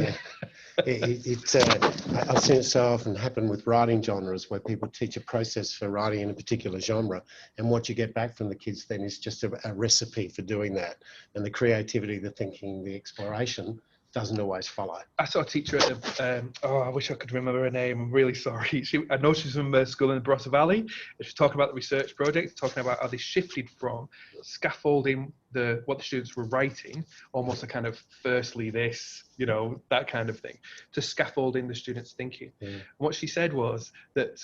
I've seen it so often happen with writing genres, where people teach a process for writing in a particular genre, and what you get back from the kids then is just a recipe for doing that. And the creativity, the thinking, the exploration doesn't always follow. I saw a teacher at the, I wish I could remember her name. I'm really sorry. I know she's from a school in the Barossa Valley. She's talking about the research project, talking about how they shifted from scaffolding what the students were writing, almost a kind of firstly this, you know, that kind of thing, to scaffolding the students' thinking. And what she said was that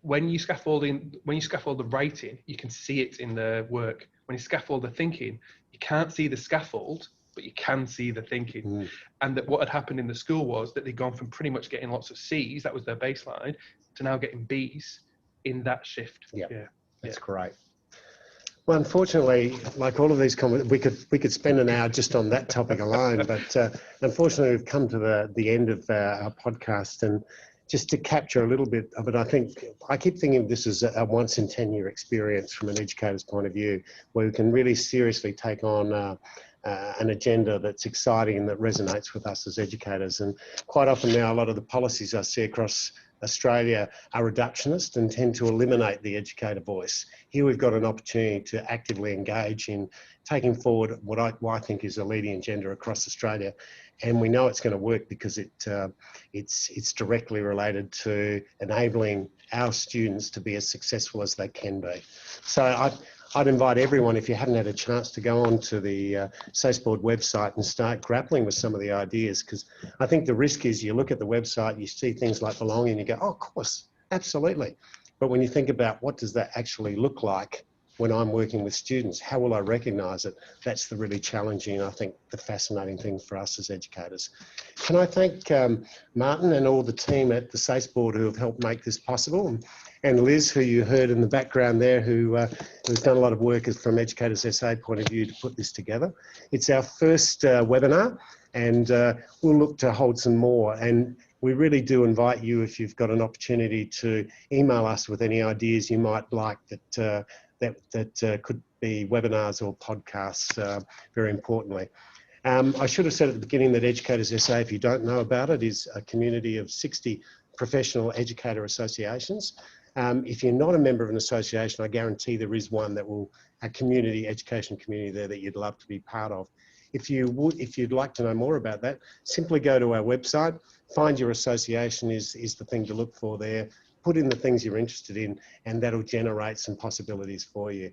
when you scaffold the writing, you can see it in the work. When you scaffold the thinking, you can't see the scaffold, but you can see the thinking. And that what had happened in the school was that they'd gone from pretty much getting lots of C's, that was their baseline, to now getting B's in that shift. That's great. Well, unfortunately, like all of these comments, we could spend an hour just on that topic alone, but unfortunately we've come to the end of our podcast. And just to capture a little bit of it, I keep thinking of this as a once in 10-year experience from an educator's point of view, where we can really seriously take on an agenda that's exciting and that resonates with us as educators. And quite often now, a lot of the policies I see across Australia are reductionist and tend to eliminate the educator voice. Here we've got an opportunity to actively engage in taking forward what I think is a leading agenda across Australia. And we know it's going to work because it's directly related to enabling our students to be as successful as they can be. So I'd invite everyone, if you haven't had a chance, to go on to the SACE Board website and start grappling with some of the ideas, because I think the risk is you look at the website, you see things like belonging, and you go, oh, of course, absolutely. But when you think about what does that actually look like when I'm working with students, how will I recognise it? That's the really challenging, I think, the fascinating thing for us as educators. Can I thank Martin and all the team at the SACE Board who have helped make this possible, and Liz, who you heard in the background there, who's done a lot of work from Educators SA point of view to put this together. It's our first webinar, and we'll look to hold some more. And we really do invite you, if you've got an opportunity, to email us with any ideas you might like that could be webinars or podcasts, very importantly. I should have said at the beginning that Educators SA, if you don't know about it, is a community of 60 professional educator associations. If you're not a member of an association, I guarantee there is one that will, a community, education community there that you'd love to be part of. If you'd like to know more about that, simply go to our website, find your association is the thing to look for there, put in the things you're interested in, and that'll generate some possibilities for you.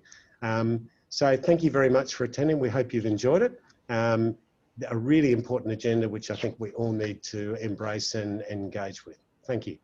So thank you very much for attending. We hope you've enjoyed it. A really important agenda, which I think we all need to embrace and engage with. Thank you.